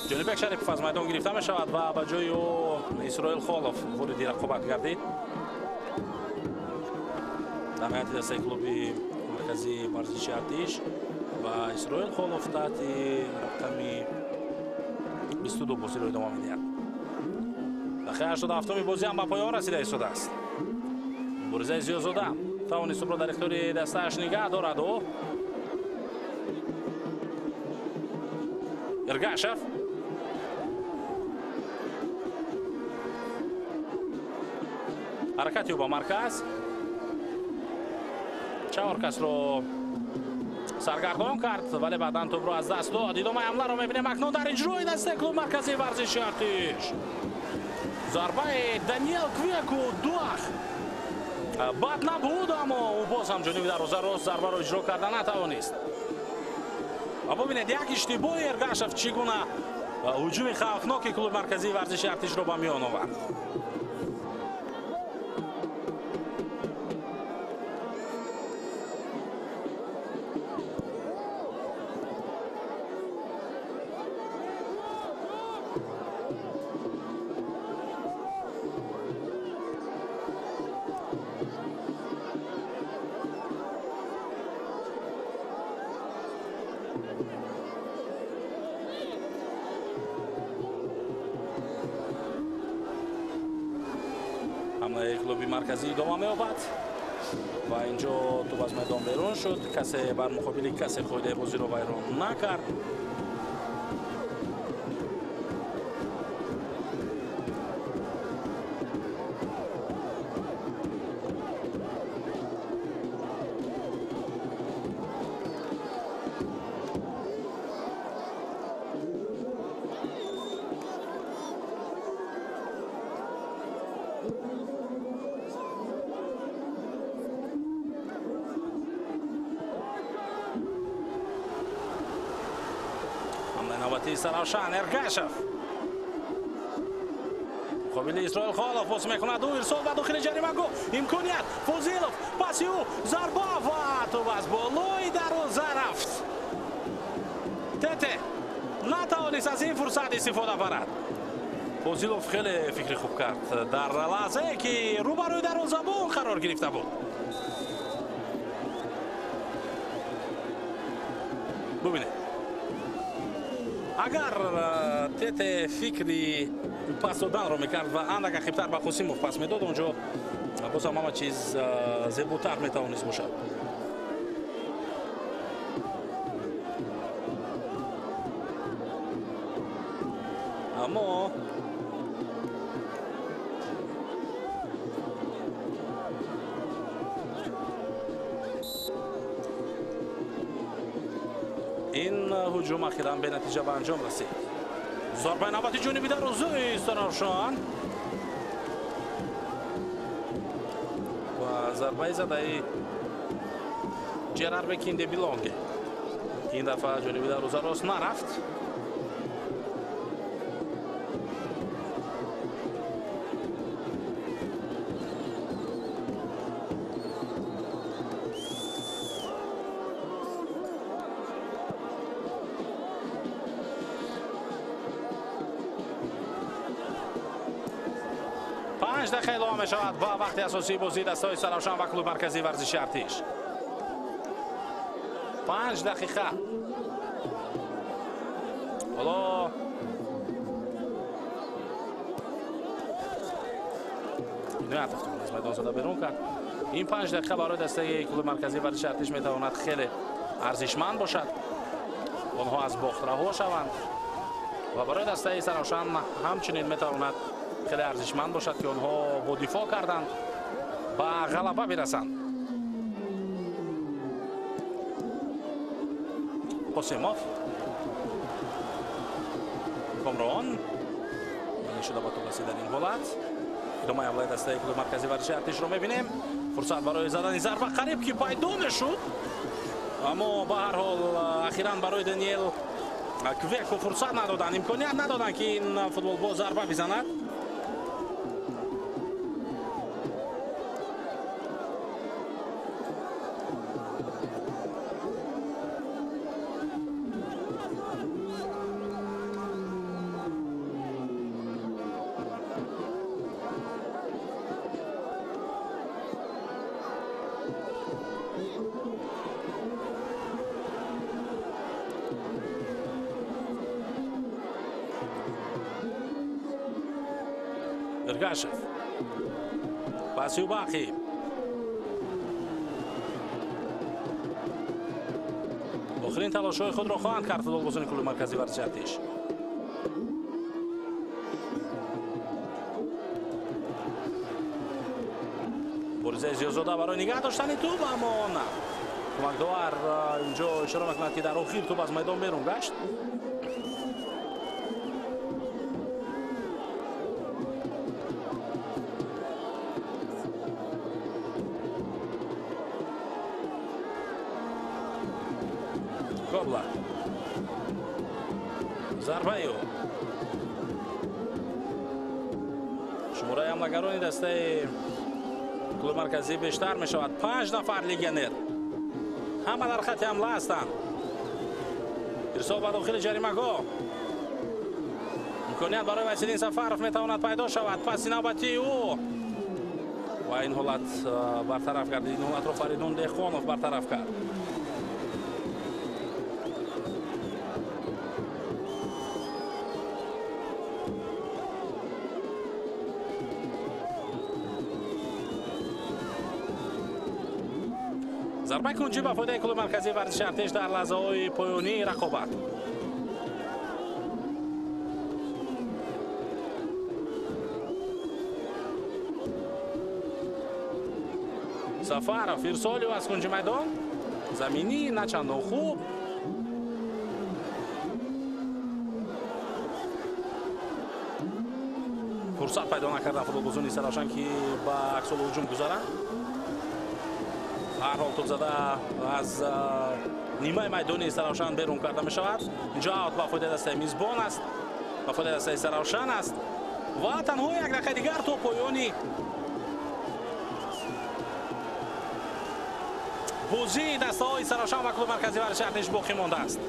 جانب شریف از میدان گرفته می شود و به جای او اسرائیل خالف ورودی رقابت گردید. در نهایت دسته کلوب مرکزی ورزشی ارتش و اسرائیل خالف تحت رقم 22 بازی رو ادامه می‌دهد. دقیقه 87 بازی هم به پایان رسیده ایستاده است. مبارزه زیادزاده توانست را در اختیار دسته‌اش نگه دارد و ارگاشف حرکتی با مرکز 4 کس رو سرگردان کرد ولی بعداً توپ رو از دست داد. ادامه حمله رو می‌بینیم اکنون در اجرای دسته کلوب مرکزی ورزشی ارتش. ضربه دانیل کویکو دوخ بد نبود اما او باز هم جانب دروازه راست ضربه رو اجرا کردن نتوانست. و ببینید یک اشتباه ارگاشف چگونه هجوم خوفناک کلوب مرکزی ورزشی ارتش رو به میان آورد. حمله کلوب مرکزی ادامه می‌یابد و اینجا توپ از میدان بیرون شد. کسی بر مقابل کسی خود بازی رو ویران نکرد. نوبتی سرافشان ارگاشف مقابل اسرائیل خالف باز میکند. او ارسال به داخل جریمه گل امکانیت فوزیلوف پاس او ضربه و توپ از بالای دروازه رفت. تته نتوانست از این فرصت استفاده برد. فوزیلوف خیلی فکر خوب کرد در لحظه که روبروی دروازه قرار گرفته بود. ببینید اگر تته فکری پاس دادن رو میکرد و اندک عقب‌تر به قاسموف پاس میداد اونجا باز هم همه چیز زیباتر میتوانست باشد. اما این هجوم اخیراً به نتیجه به انجام رسید. ضربه نوبتی جانبی دروازه سرافشان و ضربه زده جرار بکینده بیلانگه. این دفعه جانبی دروازه راست نرفت. 5 دقیقه ادامه شود با وقت اساسی بازی دستای سرافشان و کلوب مرکزی ورزشی ارتش. 5 دقیقه. حالا نه از میدان زده بیرون کرد. این 5 دقیقه برای دسته کلوب مرکزی ورزشی ارتش میتواند خیلی ارزشمند باشد. آنها از باخت رها شوند و برای دسته سرافشان همچنین میتواند خیلی ارزشمند باشد که آنها با دفاع کردند و غلبه برسند. قاسموف کامران این شده با توپ در این حالت. ادامه حمله دسته کلوب مرکزی ورزشی ارتش رو میبینیم. فرصت برای زدن ضربه قریب که پیدا شد، اما به هر حال اخیراً برای دانیل کویکو فرصت ندادن، امکانیت ندادن که این فوتبال باز ضربه بزند. ارگاشف پاسی و باقی آخرین تلاش‌های خود را خواهند کرد فوتبالبازان کلوب مرکزی ورزشی ارتش. بریزه زیادزاده برای نگه داشتن توپ، اما نه کمکدار اینجا اشاره می‌کند که در آخر توپ از میدان بیرون گشت. Kobla ضربه شماره حمله‌گران دسته کلوب مرکزی بیشتر می شود. 5 نفر لیگنر همه در خط حمله هستند. ارسال به داخل جریمه‌گاه، امکانیت برای وسیلین سفرف می تواند پیدا شود. پس نوبتی او و این حالت برطرف کرد. این حالت را فریدون دهقانوف برطرف کرد. ضربه کنجی به فایده کلوب مرکزی ورزشی ارتش در لحظه های پایانی رقابت. سفرف ارسالی از کنج میدان زمینی نه چندان خوب. فرصت پیدا نکردن فوتبالبازان سرافشان که به عکس الهجوم گذارند. هر حال توپ زده از نیمه میدان سرافشان بیرون کرده می شود. اینجا اوت با فایده دسته میزبان است، با فایده دسته سرافشان است و تنها یک دقیقه دیگر تو پایانی بازی دسته های سرافشان و کلوب مرکزی ورزشی ارتش باقی مانده است.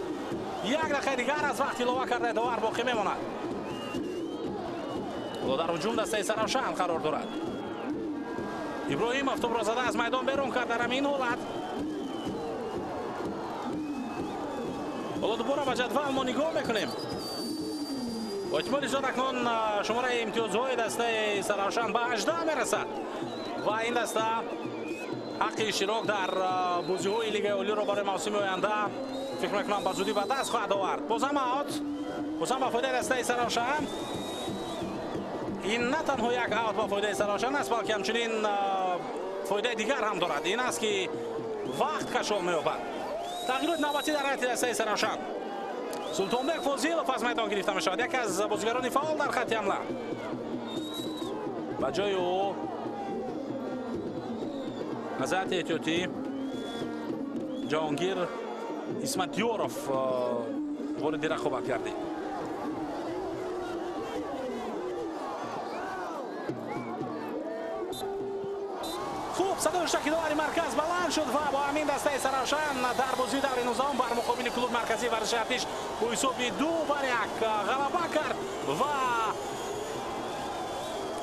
یک دقیقه دیگر از وقت اضافه کرده داور باقی میماند. در هجوم دسته سرافشان قرار دارد. ابراهیموف توپ را زده از میدان بیرون کرد در همین حالت. حالا دوباره به جدول ما نگاه میکنیم. احتمال زیاد اکنون شماره امتیازهای دسته سرافشان به 18 میرسد و این دسته حق اشتراک در بازی‌های لیگ عالی را برای موسم آینده فکر میکنم به زودی به دست خواهد آورد. بازم اوت، بازم به فایده دسته سرافشان. این نه تنها یک اوت با فایده سرافشان است بلکه همچنین فایده دیگر هم دارد. این است که وقت کشال می‌یابد. تغییرات نوبتی در حیاط دسته سرافشان. سلطانبek فاضلov از میدان گرفته می‌شود، یک از بازیگران فعال در خط حمله. و جای او حضرت احتیاطی جهانگیر اسمتیوروف وارد رقابت کرده. خوب صدای شکیداری مرکز بلند شد و با همین دسته سرافشان در بازی دور 19 بر مقابل کلوب مرکزی ورزشی ارتش با حساب 2-1 غلبه کرد و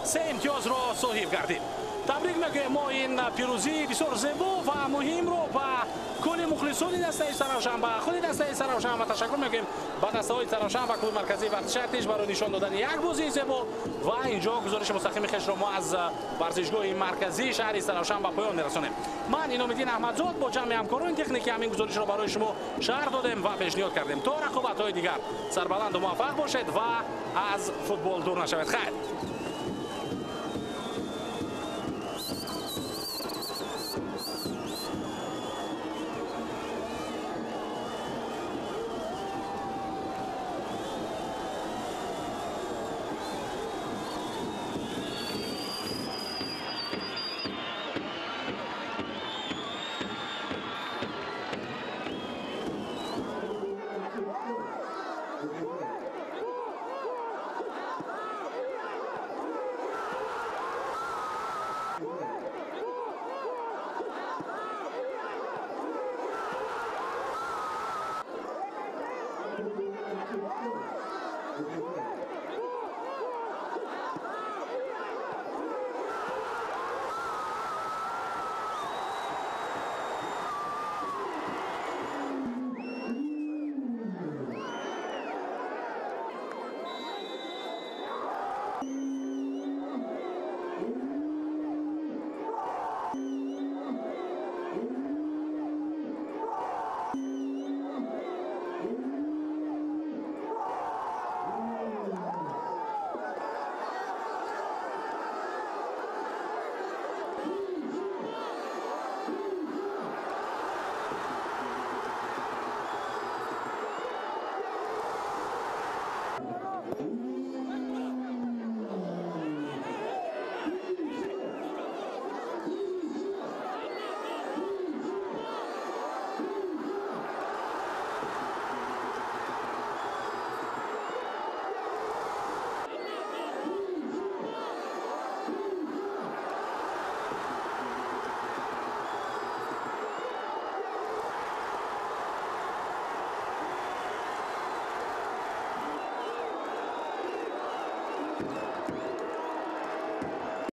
سه امتیازро صاحب گردید. تبریک میگویم ما این پیروزی بسیار زیبا و مهم رو با کل مخلصان دسته سرافشنبه، خود دسته سرافشنبه تشکر میگویم. با دسته های سرافشنبه و کل مرکزی ورزش ارتش برای نشان دادن یک بازی زیبا و اینجا گزارش مستقیم خیش رو ما از ورزشگاه مرکزی شهر سرافشنبه پایان میرسونیم. من اینامدین احمدزاد با جمع همکاران تکنیکی همین گزارش رو برای شما شرح دادیم و پیشنهاد کردیم. تا رقابت های دیگر سربلند و موفق باشید و از فوتبال دور نشوید. خیر.